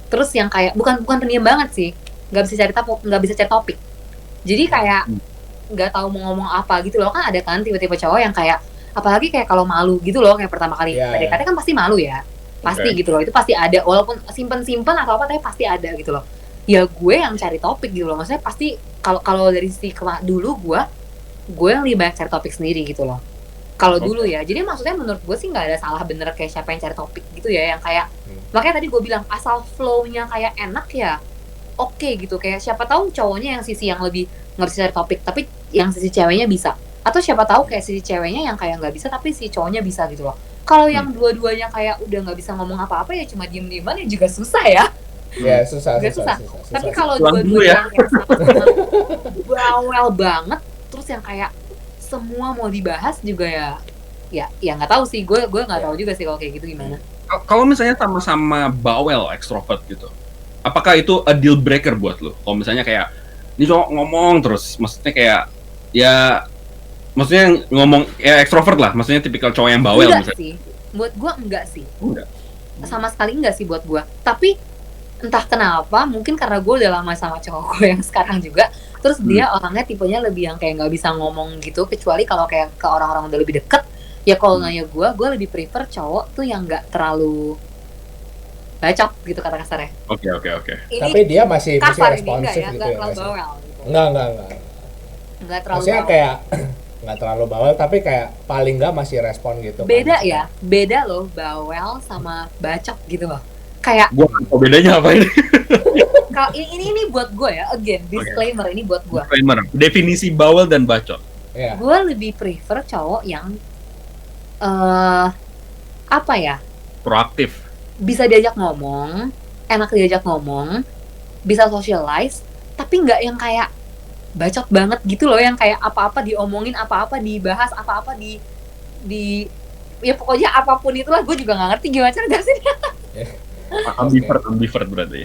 Terus yang kayak bukan pendiam banget sih, nggak bisa cari topik. Jadi kayak nggak tahu mau ngomong apa gitu loh. Kan ada kan tipe-tipe cowok yang kayak apalagi kayak kalau malu gitu loh, kayak pertama kali PDKT kan pasti malu ya. Pasti gitu loh. Itu pasti ada walaupun simpen atau apa tapi pasti ada gitu loh. Ya gue yang cari topik gitu loh. Maksudnya pasti kalau dari sisi dulu gue yang lebih banyak cari topik sendiri gitu loh. Kalau dulu ya, jadi maksudnya menurut gue sih nggak ada salah bener kayak siapa yang cari topik gitu ya, yang kayak makanya tadi gue bilang asal flow-nya kayak enak ya, oke gitu. Kayak siapa tahu cowoknya yang sisi yang lebih nggak bisa cari topik, tapi yang sisi ceweknya bisa. Atau siapa tahu kayak sisi ceweknya yang kayak nggak bisa, tapi si cowoknya bisa gitu loh. Kalau yang dua-duanya kayak udah nggak bisa ngomong apa-apa ya cuma diem-dieman ya juga susah ya. Ya susah. Tapi kalau Pulang dulu dua-duanya ya. yang kayak sama-sama bawel banget, terus yang kayak semua mau dibahas juga ya nggak tahu sih, gue nggak tahu juga sih kalau kayak gitu gimana. Kalau misalnya sama-sama bawel extrovert gitu, apakah itu a deal breaker buat lo? Kalau misalnya kayak ini cowok ngomong terus, maksudnya kayak ya, maksudnya ngomong ya extrovert lah, maksudnya tipikal cowok yang bawel Enggak misalnya. sih, buat gue enggak sih, Enggak. sama sekali enggak sih buat gue. Tapi entah kenapa, mungkin karena gue udah lama sama cowok gue yang sekarang juga, terus dia orangnya tipenya lebih yang kayak nggak bisa ngomong gitu, kecuali kalau kayak ke orang-orang udah lebih deket. Ya kalau nanya gue lebih prefer cowok tuh yang nggak terlalu bacot gitu kata kasarnya. Oke. Ini Tapi dia masih kasar ini enggak responsif ya, gitu nggak ya. terlalu Mas? bawel gitu. Nggak terlalu Maksudnya bawel. kayak nggak terlalu bawel tapi kayak paling nggak masih respon gitu. Beda kan. ya, beda loh bawel sama bacot gitu loh. Kayak Gua nggak tahu bedanya apa ini. kalau ini buat gue ya, again disclaimer ini buat gue. Disclaimer. Definisi bawel dan bacot. Iya. Gue lebih prefer cowok yang apa ya, Proaktif. bisa diajak ngomong, enak diajak ngomong, bisa socialize, tapi nggak yang kayak bacot banget gitu loh, yang kayak apa-apa diomongin, apa-apa dibahas, apa-apa di ya pokoknya apapun itulah. Gue juga nggak ngerti gimana cara jelasinnya. Ambivert berarti.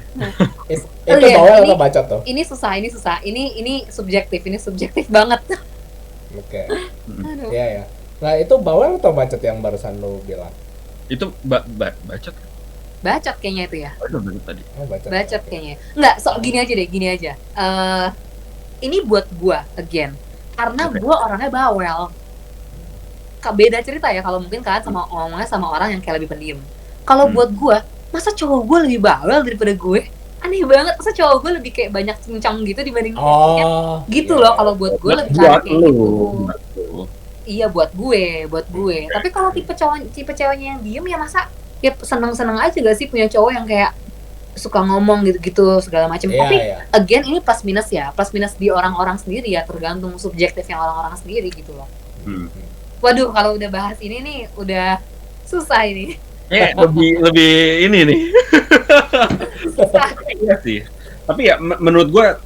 Itu Iya, bawel ini- atau bacot tuh? Ini susah, ini subjektif banget. Oke. Aduh. Iya ya. Nah itu bawel atau bacot yang barusan lu bilang? Itu bacot kan? Bacot kayaknya itu ya. Bacot tadi. Oh bacot. Bacot kayaknya. Enggak, gini aja deh, gini aja. Ini buat gua again. Karena Oke. gua orangnya bawel. Beda cerita ya kalau mungkin kalian sama ngomongnya sama orang yang kayak lebih pendiam. Kalau buat gua, masa cowok gua lebih bawel daripada gue? Aneh banget, masa cowok gue lebih kayak banyak cincang gitu dibanding ceweknya? Oh. Gitu iya. loh kalau buat gue lebih Buat kayak lu. gitu. Buat lu. Iya buat gue. Tapi kalau tipe ceweknya yang diem ya masa ya seneng-seneng aja gak sih punya cowok yang kayak suka ngomong gitu-gitu segala macam. Iya, Tapi iya. again ini plus minus ya, plus minus di orang-orang sendiri ya, tergantung subjektifnya orang-orang sendiri gitu loh. Hmm. Waduh, kalau udah bahas ini nih udah susah ini. Lebih ini nih. Susah. Iya sih. Tapi ya menurut gua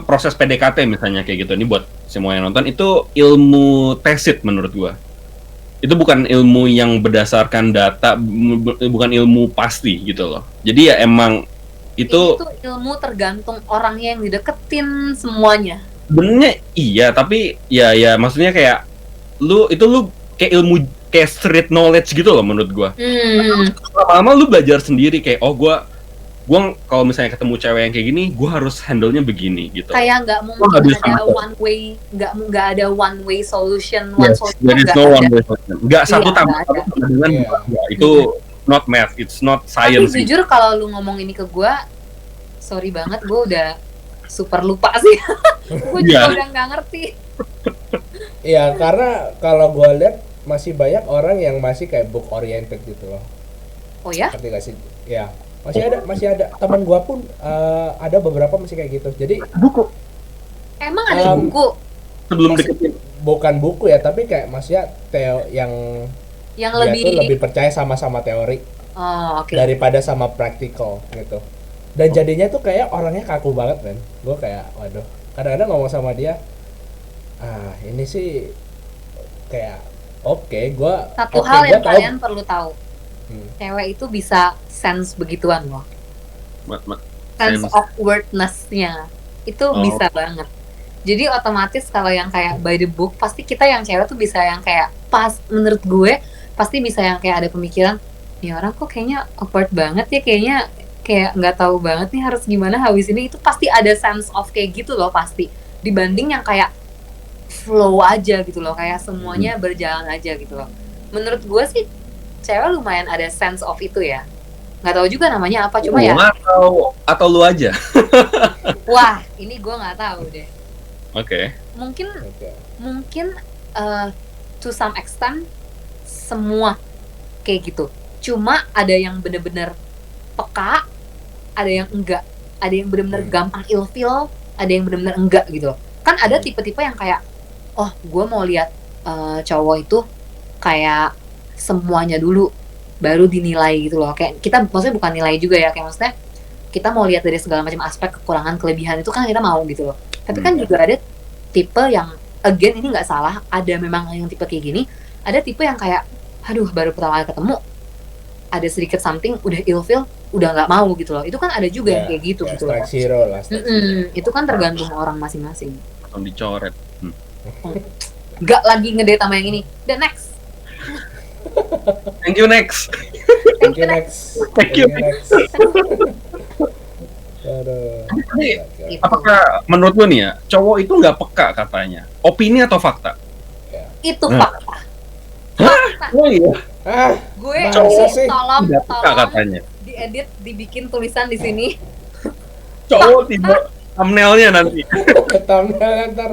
proses PDKT misalnya kayak gitu, ini buat semua yang nonton, itu ilmu tacit menurut gua. Itu bukan ilmu yang berdasarkan data, bukan ilmu pasti gitu loh. Jadi ya emang Itu itu ilmu tergantung orangnya yang dideketin semuanya. sebenarnya iya, tapi ya maksudnya kayak lu kayak ilmu kayak street knowledge gitu loh menurut gua. Lama-lama lu belajar sendiri kayak gua kalau misalnya ketemu cewek yang kayak gini, gua harus handle-nya begini gitu. Kayak nggak nggak mungkin bisa ada masuk. nggak ada one way solution, Yes, there is nggak no ada. one way solution. Nggak satu Iya, tambah nggak satu ada. sama dengan Iya. dua. Nggak, itu not math, it's not Tapi science. jujur kalau lu ngomong ini ke gue, sorry banget, gue udah super lupa sih. Gue juga Iya. udah nggak ngerti. Iya, karena kalau gua lihat masih banyak orang yang masih kayak book oriented gitu loh. Oh ya? Ngerti gak sih? Ya, masih ada teman gua pun ada beberapa masih kayak gitu. Jadi Buku Emang ada buku sebelum Masih- deketin. bukan buku ya, tapi kayak maksudnya yang yang dia lebih, tuh lebih percaya sama teori oh oke. daripada sama praktikal gitu. Dan jadinya tuh kayak orangnya kaku banget kan. Gua kayak waduh, kadang-kadang ngomong sama dia, ini sih kayak oke, gua Satu oke, hal gua yang tahu. kalian perlu tahu, Hmm. cewek itu bisa sense begituan loh. Sense Sense. awkwardness-nya itu Oh. bisa banget. Jadi otomatis kalau yang kayak by the book, pasti kita yang cewek tuh bisa yang kayak pas, menurut gue pasti bisa yang kayak ada pemikiran, nih orang kok kayaknya awkward banget ya, kayaknya kayak nggak tahu banget nih harus gimana habis ini. Itu pasti ada sense of kayak gitu loh pasti, dibanding yang kayak flow aja gitu loh, kayak semuanya berjalan aja gitu loh. Menurut gue sih cewek lumayan ada sense of itu ya. Nggak tahu juga namanya apa, cuma ya Atau lu aja. wah ini gue nggak tahu deh. Oke. Mungkin Oke. to some extent semua kayak gitu. Cuma ada yang bener-bener peka, ada yang enggak, ada yang bener-bener gampang ilfeel, ada yang bener-bener enggak gitu loh. Kan ada tipe-tipe yang kayak, oh gue mau lihat cowok itu kayak semuanya dulu baru dinilai gitu loh. Kayak kita maksudnya bukan nilai juga ya, kayak maksudnya kita mau lihat dari segala macam aspek, kekurangan, kelebihan itu kan kita mau gitu loh. Tapi kan juga ada tipe yang, again ini nggak salah, ada memang yang tipe kayak gini, ada tipe yang kayak, aduh baru pertama kali ketemu, ada sedikit something, udah ilfeel, udah nggak mau gitu loh. Itu kan ada juga yang kayak gitu gitu loh. Strike zero lah. Itu kan tergantung orang masing-masing. Langsung dicoret. Nggak lagi ngedate sama yang ini. The next. Thank you next. Thank you next. Thank you. next. Aduh. Itu. Apakah menurut lu nih ya, cowok itu nggak peka katanya? Opini atau fakta? Itu Nah. fakta. Fakta. Oh iya. Gue Masa sih? tolong Nggak peka katanya. diedit, dibikin tulisan di sini. Cowok tidak thumbnailnya nanti. Thumbnailnya ntar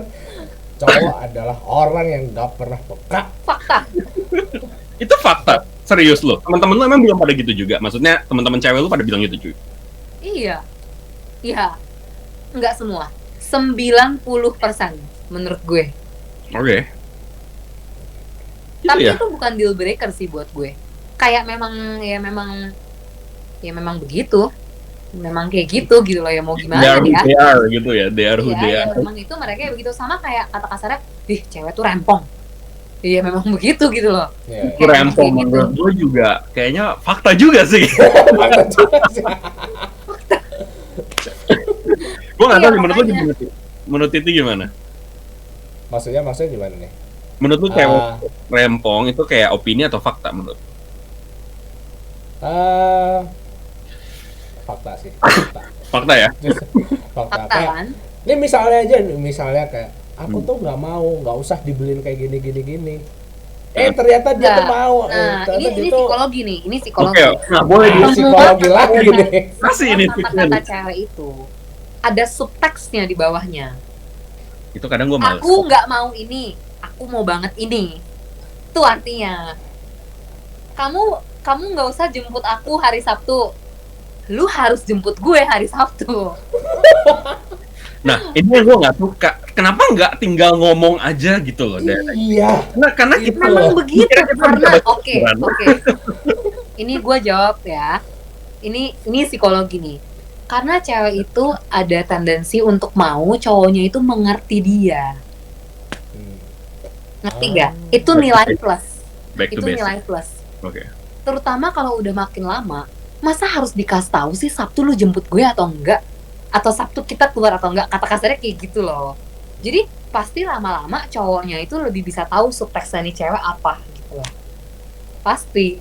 cowok adalah orang yang nggak pernah peka. Fakta. Itu fakta. Serius lo. Teman-teman lo emang bilang pada gitu juga. Maksudnya teman-teman cewek lo pada bilang gitu cuy. Iya. Iya. Enggak semua. 90% menurut gue. Oke. Gitu Tapi ya? itu bukan deal breaker sih buat gue. Kayak memang begitu. Memang kayak gitu loh, ya mau They gimana are who ya. they are gitu ya. They are who Iya, they ya are. memang itu mereka ya begitu, sama kayak kata kasarnya, cewek tuh rempong. Iya memang begitu gitu loh. Ya. Itu rempong Kayak gitu. menurut gue juga. Kayaknya fakta juga sih. Fakta juga sih. Gue nggak Iya, tahu sih menurut lo makanya. gimana sih? Menurut itu gimana? Maksudnya gimana nih? Menurut lo cewek Ah, rempong itu kayak opini atau fakta menurut? fakta sih. Fakta. Fakta ya? Fakta. Fakta Kayak, kan? ini misalnya kayak aku tuh nggak usah dibeliin kayak gini. Ternyata dia tuh Nah, mau. Nah, Ternyata ini dia tuh psikologi nih, ini Oke, psikologi. nah boleh di psikologi lagi nih. kasih ini Semua tipsnya kata-kata nih. cewek itu ada subteksnya di bawahnya. Itu kadang gue males. Aku nggak mau ini, aku mau banget ini. Itu artinya kamu nggak usah jemput aku hari Sabtu, lu harus jemput gue hari Sabtu. Nah, ini yang gue nggak suka. Kenapa nggak tinggal ngomong aja gitu loh? Iya. Karena kita Memang begitu, Kira kita karena bisa baca oke. pikiran. Ini gue jawab ya. Ini psikologi nih. Karena cewek itu ada tendensi untuk mau cowoknya itu mengerti dia. Ngerti gak? Itu nilai plus. back to Itu basic. nilai plus. Oke. Terutama kalau udah makin lama, masa harus dikasih tahu sih Sabtu lu jemput gue atau enggak? Atau Sabtu kita keluar atau enggak? Kata kasarnya kayak gitu loh. Jadi pasti lama-lama cowoknya itu lebih bisa tahu subteksnya nih cewek apa gitu loh. Pasti.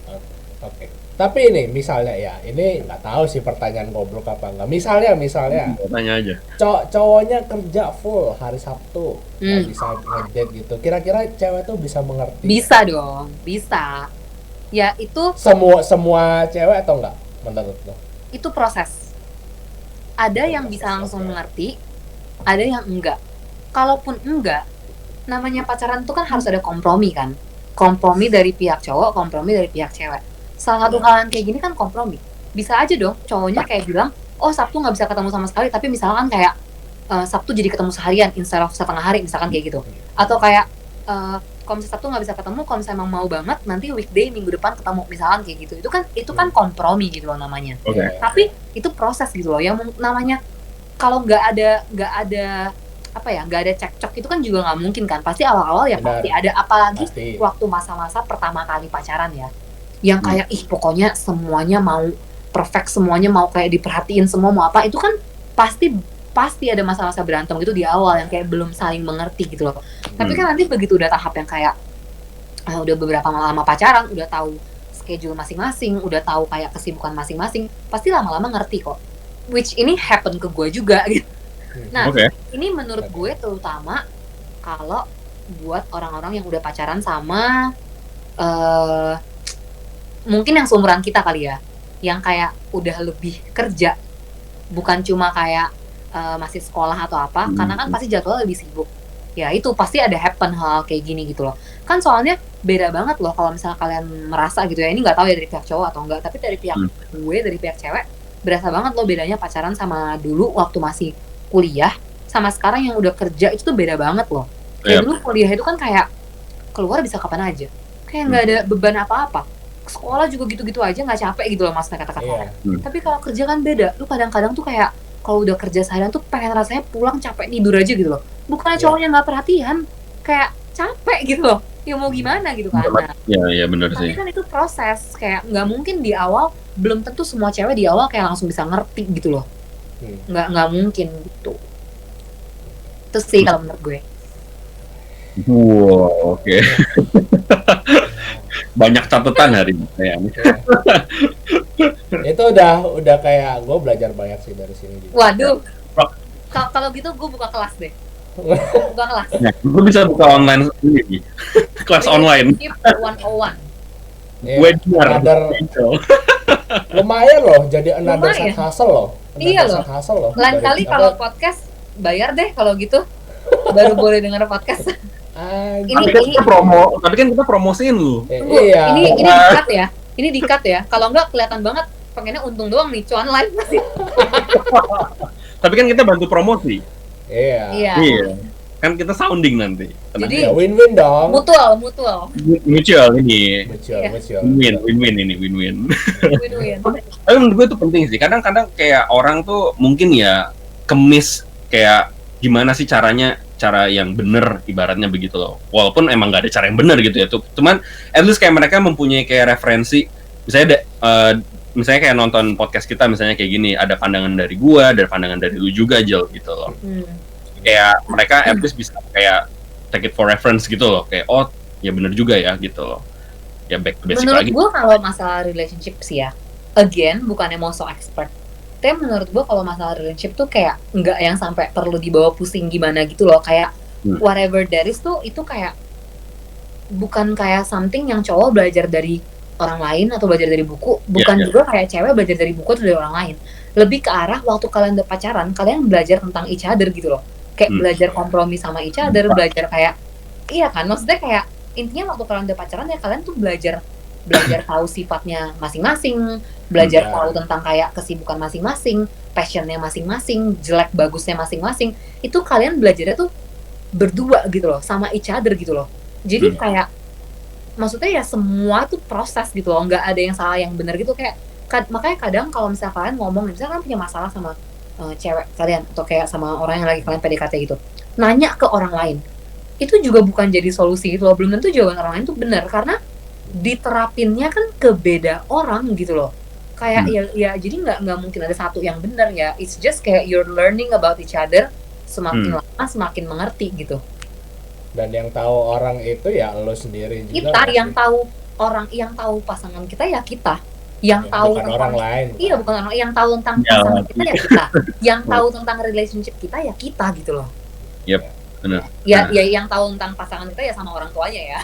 Oke. Tapi ini misalnya ya, ini nggak tahu sih pertanyaan goblok apa enggak. Misalnya Tanya aja. cowoknya kerja full hari Sabtu, nggak Hmm. bisa ngedate gitu. Kira-kira cewek tuh bisa mengerti? Bisa dong, bisa. Ya itu Semua cewek atau enggak menurut lo? itu proses. Ada yang bisa langsung mengerti, ada yang enggak. Kalaupun enggak, namanya pacaran itu kan harus ada kompromi kan. Kompromi dari pihak cowok, kompromi dari pihak cewek. Salah satu hal yang kayak gini kan kompromi. Bisa aja dong cowoknya kayak bilang, oh Sabtu nggak bisa ketemu sama sekali, tapi misalkan kayak Sabtu jadi ketemu seharian instead of setengah hari, misalkan kayak gitu. Atau kayak kalau misalnya Sabtu nggak bisa ketemu, kalau misalnya emang mau banget, nanti weekday minggu depan ketemu, misalkan kayak gitu. Itu kan kompromi gitu loh namanya. Oke. Tapi itu proses gitu loh, yang namanya kalau nggak ada apa ya, nggak ada cekcok itu kan juga nggak mungkin kan. Pasti awal-awal ya Benar. pasti ada, apalagi Pasti. waktu masa-masa pertama kali pacaran ya, yang kayak pokoknya semuanya mau perfect, semuanya mau kayak diperhatiin, semua mau apa, itu kan pasti ada masa-masa berantem gitu di awal yang kayak belum saling mengerti gitu loh. Tapi kan nanti begitu udah tahap yang kayak udah beberapa lama pacaran, udah tahu schedule masing-masing, udah tahu kayak kesibukan masing-masing, pasti lama-lama ngerti kok. Which ini happen ke gue juga gitu. Nah, Oke. ini menurut gue terutama kalau buat orang-orang yang udah pacaran sama mungkin yang seumuran kita kali ya, yang kayak udah lebih kerja, bukan cuma kayak masih sekolah atau apa, karena kan pasti jadwalnya lebih sibuk. Ya itu pasti ada happen hal kayak gini gitu loh. Kan soalnya beda banget loh kalau misalnya kalian merasa gitu ya, ini nggak tahu ya dari pihak cowok atau enggak, tapi dari pihak gue, dari pihak cewek, berasa banget loh bedanya pacaran sama dulu waktu masih kuliah sama sekarang yang udah kerja, itu tuh beda banget loh. Kayak Yep. dulu kuliah itu kan kayak keluar bisa kapan aja, kayak nggak ada beban apa-apa. Sekolah juga gitu-gitu aja, nggak capek gitu loh maksudnya kata-kata. Iya. Tapi kalau kerja kan beda. Lu kadang-kadang tuh kayak kalau udah kerja seharian tuh pengen rasanya pulang capek tidur aja gitu loh. Bukannya Iya. cowoknya nggak perhatian, kayak capek gitu loh. Ya mau gimana gitu kan. Nah, Ya benar tapi sih. kan itu proses, kayak nggak mungkin di awal, belum tentu semua cewek di awal kayak langsung bisa ngerti gitu loh. Nggak mungkin gitu. Itu sih kalau menurut gue. Wow, oke. Banyak catatan hari ini saya. Itu udah kayak gue belajar banyak sih dari sini juga. Waduh. Kalau gitu gue buka kelas deh. Buka kelas. Nah, gue bisa buka online sendiri. Kelas online. Relationship 101. Iya, Webinar. brother Lumayan loh, jadi another Lumayan. side hustle loh. Iya Another loh. side hustle loh. Lain Dari- kali apa- kalau podcast bayar deh kalau gitu. Baru boleh denger podcast. Anjing. Ini- Tapi kan kita promosiin lu. Tunggu, Iya. ini di-cut ya. Ini di-cut ya. Kalau enggak kelihatan banget pengennya untung doang nih, cuan live masih. Tapi kan kita bantu promosi. Iya. Iya. Iya. Kan kita sounding nanti. Tenang. Jadi- Ya win-win dong. Mutual. Mutual ini. Mutual, Iya. mutual. Win-win ini win-win. Win-win. Tapi menurut gue itu penting sih. Kadang-kadang kayak orang tuh mungkin ya kemis kayak gimana sih cara yang bener ibaratnya begitu loh. Walaupun emang nggak ada cara yang bener gitu ya. Cuman at least kayak mereka mempunyai kayak referensi. Misalnya misalnya kayak nonton podcast kita misalnya kayak gini, ada pandangan dari gua, ada pandangan dari lu juga Jel gitu loh. Kayak mereka at least bisa kayak take it for reference gitu loh. Kayak oh ya bener juga ya gitu loh. Ya back to basic Menurut lagi. gue kalau masalah relationship sih ya, again bukannya mau so expert, tapi menurut gue kalau masalah relationship tuh kayak nggak yang sampai perlu dibawa pusing gimana gitu loh, kayak whatever there is tuh itu kayak bukan kayak something yang cowok belajar dari orang lain atau belajar dari buku, bukan Yeah. juga kayak cewek belajar dari buku atau dari orang lain, lebih ke arah waktu kalian udah pacaran kalian belajar tentang each other gitu loh, kayak belajar kompromi sama each other, belajar kayak iya kan, maksudnya kayak intinya waktu kalian udah pacaran ya kalian tuh belajar tahu sifatnya masing-masing, belajar Iya. tahu tentang kayak kesibukan masing-masing, passionnya masing-masing, jelek bagusnya masing-masing, itu kalian belajarnya tuh berdua gitu loh, sama each other gitu loh. Jadi kayak maksudnya ya semua tuh proses gitu loh, nggak ada yang salah yang benar gitu, kayak makanya kadang kalau misalnya kalian ngomong, misalnya kalian punya masalah sama cewek kalian atau kayak sama orang yang lagi kalian PDKT gitu, nanya ke orang lain itu juga bukan jadi solusi gitu loh, belum tentu jawaban orang lain tuh benar karena diterapinnya kan ke beda orang gitu loh, kayak ya jadi nggak mungkin ada satu yang benar ya, it's just kayak you're learning about each other, semakin lama semakin mengerti gitu. Dan yang tahu orang itu ya lo sendiri juga. Kita nggak yang sih? tahu orang, yang tahu pasangan kita ya kita, yang Ya, tahu bukan tentang orang lain. iya bukan orang yang tahu tentang Ya, pasangan kita ya kita, yang tahu tentang relationship kita ya kita gitu loh. Yep, benar. Ya Nah. ya yang tahu tentang pasangan kita ya sama orang tuanya ya,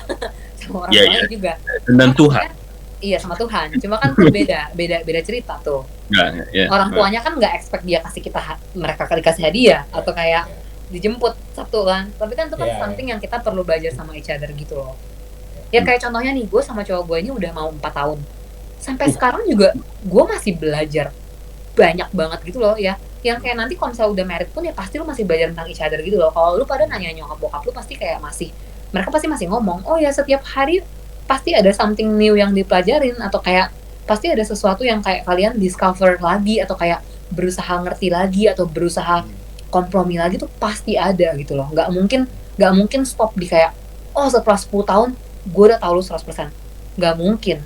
sama orang Iya, tuanya juga. Dan Tuhan. Iya sama Tuhan. Cuma kan tuh beda cerita tuh. Nggak, ya. Orang tuanya kan nggak expect dia kasih kita mereka dikasih hadiah atau kayak dijemput Sabtu kan. Tapi kan itu kan Iya, something yang kita perlu belajar sama each other gitu loh. Ya kayak contohnya nih, gue sama cowok gue ini udah mau 4 tahun. Sampai sekarang juga gue masih belajar banyak banget gitu loh ya. Yang kayak nanti kalau misalnya udah married pun ya pasti lu masih belajar tentang each other gitu loh. Kalau lu pada nanya nyokap bokap lu pasti kayak mereka pasti masih ngomong, oh ya setiap hari pasti ada something new yang dipelajarin, atau kayak pasti ada sesuatu yang kayak kalian discover lagi, atau kayak berusaha ngerti lagi, atau berusaha kompromi lagi tuh pasti ada gitu loh. Nggak mungkin stop di kayak, oh setelah 10 tahun gue udah tahu lu 100%. Nggak mungkin.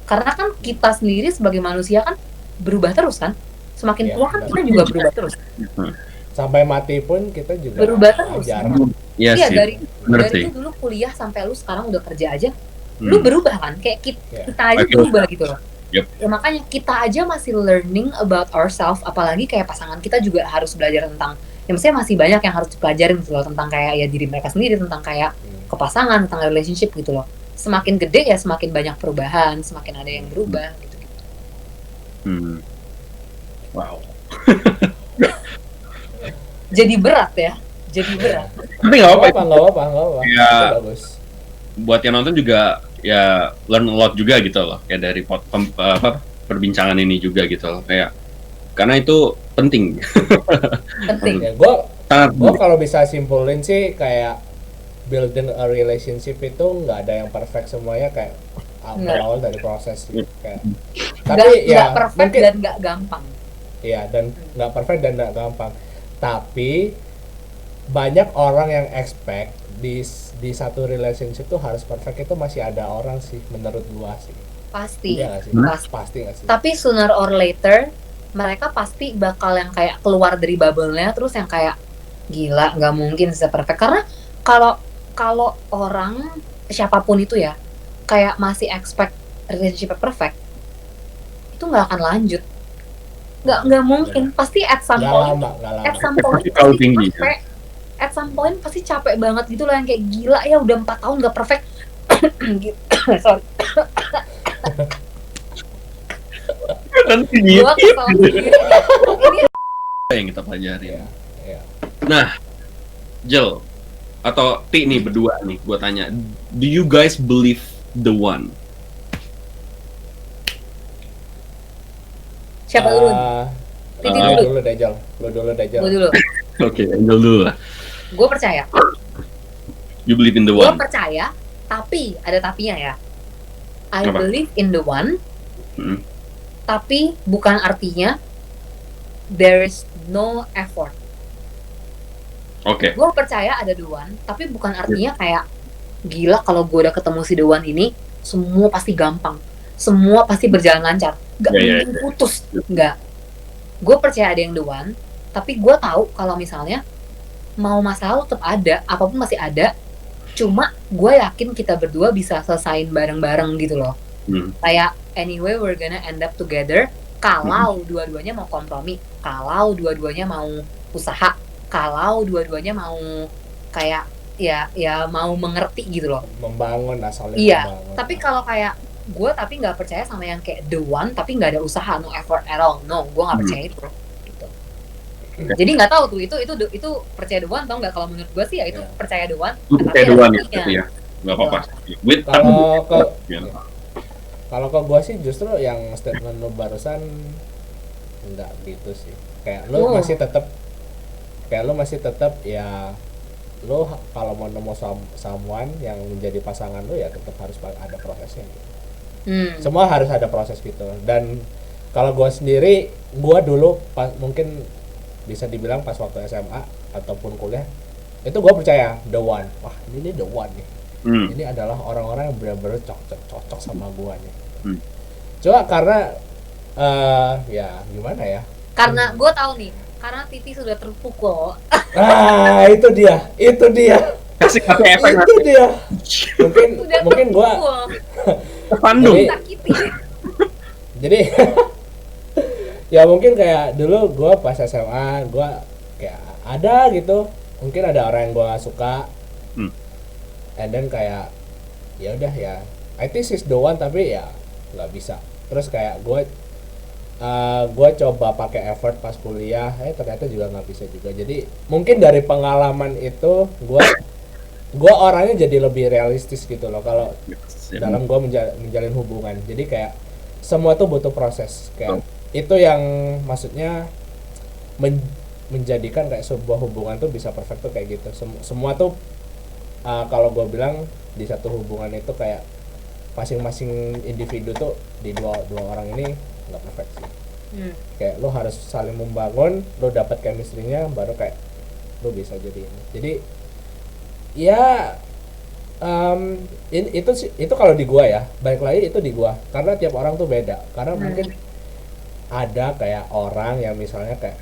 Karena kan kita sendiri sebagai manusia kan berubah terus kan. Semakin Iya, tua kan benar. kita juga berubah terus. Sampai mati pun kita juga Berubah terus. belajar. Iya Iya, sih. dari Bener sih. lu dulu kuliah sampai lu sekarang udah kerja aja, lu berubah kan, kayak Iya. kita aja Oke. berubah gitu loh. Yep. Ya makanya kita aja masih learning about ourselves, apalagi kayak pasangan kita juga harus belajar tentang, ya maksudnya masih banyak yang harus dipelajarin gitu loh, tentang kayak ya diri mereka sendiri, tentang kayak kepasangan, tentang relationship gitu loh. Semakin gede ya semakin banyak perubahan, semakin ada yang berubah gitu. Wow. Jadi berat ya, jadi berat. Tapi nggak apa-apa. Nggak apa-apa. Iya. Itu bagus. Buat yang nonton juga ya learn a lot juga gitu loh. Kayak dari perbincangan ini juga gitu loh. Kayak karena itu penting. Penting. Ya, gue Sangat kalau bisa simpulin sih kayak building a relationship itu nggak ada yang perfect semuanya, kayak berawal dari proses gitu. Kayak, tapi Nggak ya perfect mungkin dan nggak gampang. iya, dan nggak perfect dan nggak gampang. Tapi banyak orang yang expect di satu relationship tuh harus perfect, itu masih ada orang sih menurut gua sih. Pasti. Iya nggak sih? Pasti nggak sih? Tapi sooner or later mereka pasti bakal yang kayak keluar dari bubble-nya, terus yang kayak gila nggak mungkin bisa perfect, karena kalau orang siapapun itu ya kayak masih expect relationship perfect, itu nggak akan lanjut, nggak mungkin, pasti at some Nggak point lama, nggak lama. at some point Terlalu pasti tinggi, capek, at some point pasti capek banget gitu loh, yang kayak gila ya udah 4 tahun nggak perfect. Gitu. Sorry. Nanti Gua gitu kesel sendiri. Ini yang kita pelajari. Iya, iya. Nah, Jel atau Ti nih berdua nih, gue tanya, do you guys believe the one? siapa dulu? Titi Lu dulu. dulu deh, Jol. Lu dulu deh, Jol. Gua dulu. Oke, Angel dulu lah. Gue percaya. You believe in the Gue one? percaya, tapi ada tapinya ya. I Apa? believe in the one, Hmm. tapi bukan artinya there is no effort. Oke. Gue percaya ada the one, tapi bukan artinya kayak gila kalau gue udah ketemu si the one ini semua pasti gampang, semua pasti berjalan lancar, gak Ya, mungkin putus, nggak. Gue percaya ada yang the one, tapi gue tahu kalau misalnya mau masalah tetap ada, apapun masih ada. Cuma gue yakin kita berdua bisa selesain bareng-bareng gitu loh. Hmm. Kayak anyway we're gonna end up together kalau dua-duanya mau kompromi, kalau dua-duanya mau usaha, kalau dua-duanya mau kayak ya mau mengerti gitu loh. Membangun asalnya. Iya, membangun. tapi kalau kayak gue tapi nggak percaya sama yang kayak the one tapi nggak ada usaha, no effort at all, no, gue nggak percaya itu. Gitu. Jadi nggak tahu tuh itu percaya the one atau nggak. Kalau menurut gue sih ya itu Iya. percaya the one. Lu tapi percaya ada the one ya, tapinya. gitu ya? Gak apa-apa. Kalau ke gua sih justru yang statement lu barusan enggak gitu sih. Kayak lu Oh. masih tetap ya lu kalau mau nemu someone yang menjadi pasangan lu ya tetap harus ada prosesnya gitu. Semua harus ada proses gitu. Dan kalau gua sendiri, gua dulu mungkin bisa dibilang pas waktu SMA ataupun kuliah itu gua percaya the one. Wah, ini the one nih. Ini adalah orang-orang yang benar-benar cocok sama gua nih. Cuma karena ya gimana ya? Karena gue tahu nih, karena Titi sudah terpukul. Itu dia. Kasih efek Itu dia. Sudah Mungkin gua terpukul, Bandung. Jadi- sakiti. jadi ya mungkin kayak dulu gua pas SMA gua kayak ada gitu. Mungkin ada orang yang gua suka. And then kayak ya udah ya I think she's the one, tapi ya nggak bisa. Terus kayak gue coba pakai effort pas kuliah, ternyata juga nggak bisa juga. Jadi mungkin dari pengalaman itu gue orangnya jadi lebih realistis gitu loh kalau dalam gue menjalin hubungan. Jadi kayak semua tuh butuh proses. Kayak itu yang maksudnya menjadikan kayak sebuah hubungan tuh bisa perfect tuh kayak gitu. Semua tuh kalau gue bilang di satu hubungan itu kayak masing-masing individu tuh di dua orang ini nggak perfect sih. Kayak lo harus saling membangun, lo dapat chemistry-nya baru kayak lo bisa jadi ini. Jadi ya itu kalau di gua ya, balik lagi itu di gua karena tiap orang tuh beda. Karena mungkin ada kayak orang yang misalnya kayak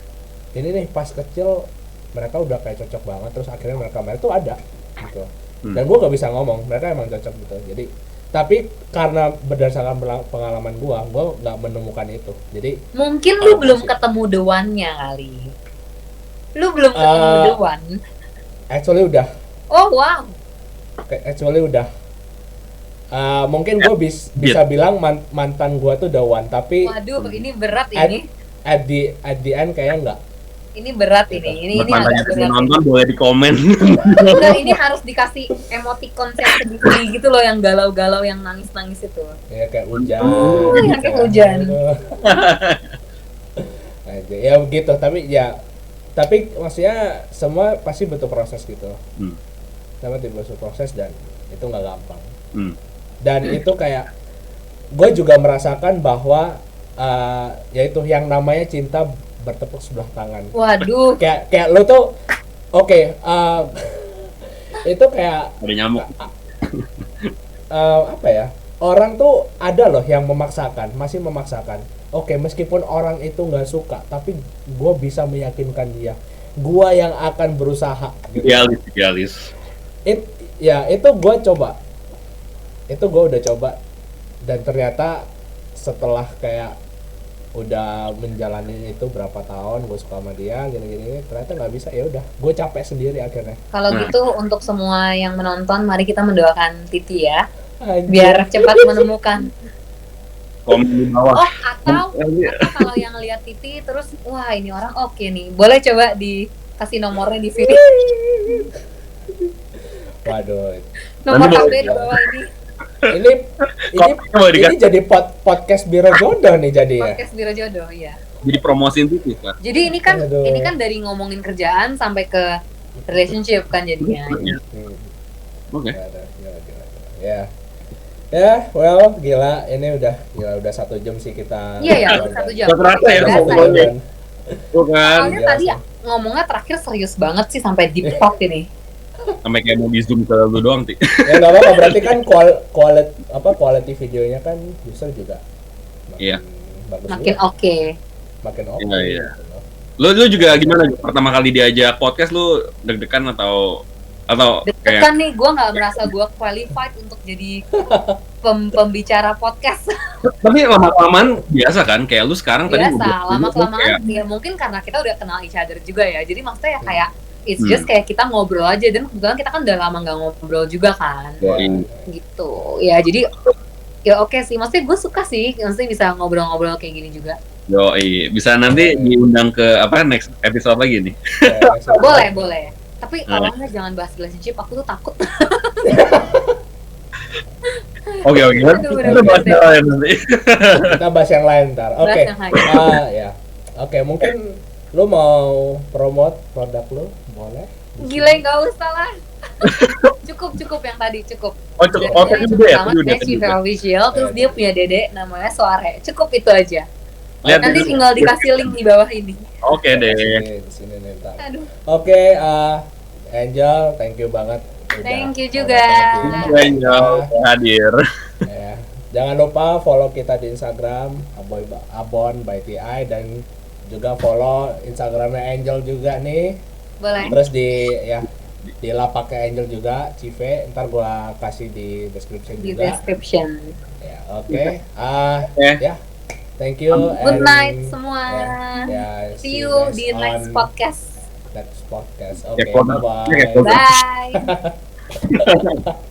ini nih pas kecil mereka udah kayak cocok banget, terus akhirnya mereka tuh ada gitu. Dan gua nggak bisa ngomong mereka emang cocok gitu. Jadi tapi karena berdasarkan pengalaman gua nggak menemukan itu. Jadi Mungkin lu belum ketemu the one-nya kali. Lu belum ketemu the one. actually udah Oh wow. Mungkin gue bisa bilang mantan gue tuh the one, tapi Waduh, ini berat ini. at the end kayaknya enggak. Ini berat ini. Ini Buat mantannya agak yang berat. nonton boleh di komen. Enggak, ini harus dikasih emoticon sedih gitu loh, yang galau-galau, yang nangis-nangis itu. Ya kayak hujan. yang kayak hujan. Aja ya begitu, tapi maksudnya semua pasti butuh proses gitu. Sama butuh proses dan itu nggak gampang. Dan itu kayak gue juga merasakan bahwa yaitu yang namanya cinta bertepuk sebelah tangan. Waduh. Kayak lo tuh itu kayak Ada nyamuk. apa ya, orang tuh ada loh yang masih memaksakan. Meskipun orang itu nggak suka, tapi gue bisa meyakinkan dia, gue yang akan berusaha gitu. Idealis. Itu gue udah coba dan ternyata setelah kayak udah menjalani itu berapa tahun gue suka sama dia gini ternyata nggak bisa. Ya udah gue capek sendiri akhirnya. Kalau gitu untuk semua yang menonton, mari kita mendoakan Titi ya, Anjir. biar cepat menemukan komen di bawah. Oh, atau kalau yang lihat Titi terus wah ini orang oke nih, boleh coba dikasih nomornya di sini. Waduh. Nomor Nanti HP di bawah ini. Ini ini jadi podcast Biro Jodoh nih jadi ya. Podcast Biro Jodoh, iya. Jadi promosiin titik kan. Jadi ini kan Aduh. dari ngomongin kerjaan sampai ke relationship kan jadinya. Oke. Ya. Ya, well, gila. Ini udah 1 jam sih kita. Iya ya, ngobrol. 1 jam. Gak terasa ya Berasa ngobrolnya. Dan- Bukan. Soalnya tadi ngomongnya terakhir serius banget sih sampai deep talk ini. Sampai kayak mau di zoom ke lu doang, Ti. Ya nggak apa-apa, berarti kan quality videonya kan user juga makin Iya. bagus Makin juga. oke. Makin oke. Iya, iya. gitu. Lu juga gimana? Pertama kali diajak podcast lu deg-degan atau kayak Deg-degan nih, gue nggak merasa gue qualified untuk jadi pembicara podcast. tapi lama-kelamaan biasa kan? Kayak lu sekarang tadi Biasa, kayak, lama-kelamaan ya mungkin karena kita udah kenal each other juga ya. Jadi maksudnya ya kayak it's Hmm. just kayak kita ngobrol aja, dan kebetulan kita kan udah lama nggak ngobrol juga kan. Yoi. Gitu. Ya jadi ya oke sih. Maksudnya gue suka sih, maksudnya bisa ngobrol-ngobrol kayak gini juga. Yoi, bisa nanti diundang ke next episode lagi nih. Ya, Boleh. Tapi tolongnya jangan bahas relationship, aku tuh takut. Oke. Aduh, Kita bahas yang lain nanti. kita bahas yang lain ntar. Bahas Oke. yang lain. Ya. Oke, mungkin lu mau promote produk lu, boleh? Gila, nggak usah lah. cukup yang tadi cukup. Oh, cukup. Oh, tadi udah ya? Pertama saya Chief Official, terus dia punya dedek namanya Soare. Cukup itu aja. Lihat Nanti dulu. tinggal dikasih link di bawah ini. Oke deh. Di sini nih ntar. Aduh, Oke, Angel, thank you banget. udah Thank you mau juga. datang ke sini. Angel hadir. Ya. Jangan lupa follow kita di Instagram Abon by TI, dan juga follow Instagramnya Angel juga nih. boleh. Terus di lapaknya Angel juga, Cive, ntar gua kasih di description Di juga. description. Ya, oke. Oke. Ya. Thank you. Good and- night semua. Ya, See you guys di next on podcast. next podcast. Ya, Oke, kodak. bye Ya, bye. kodak. Bye.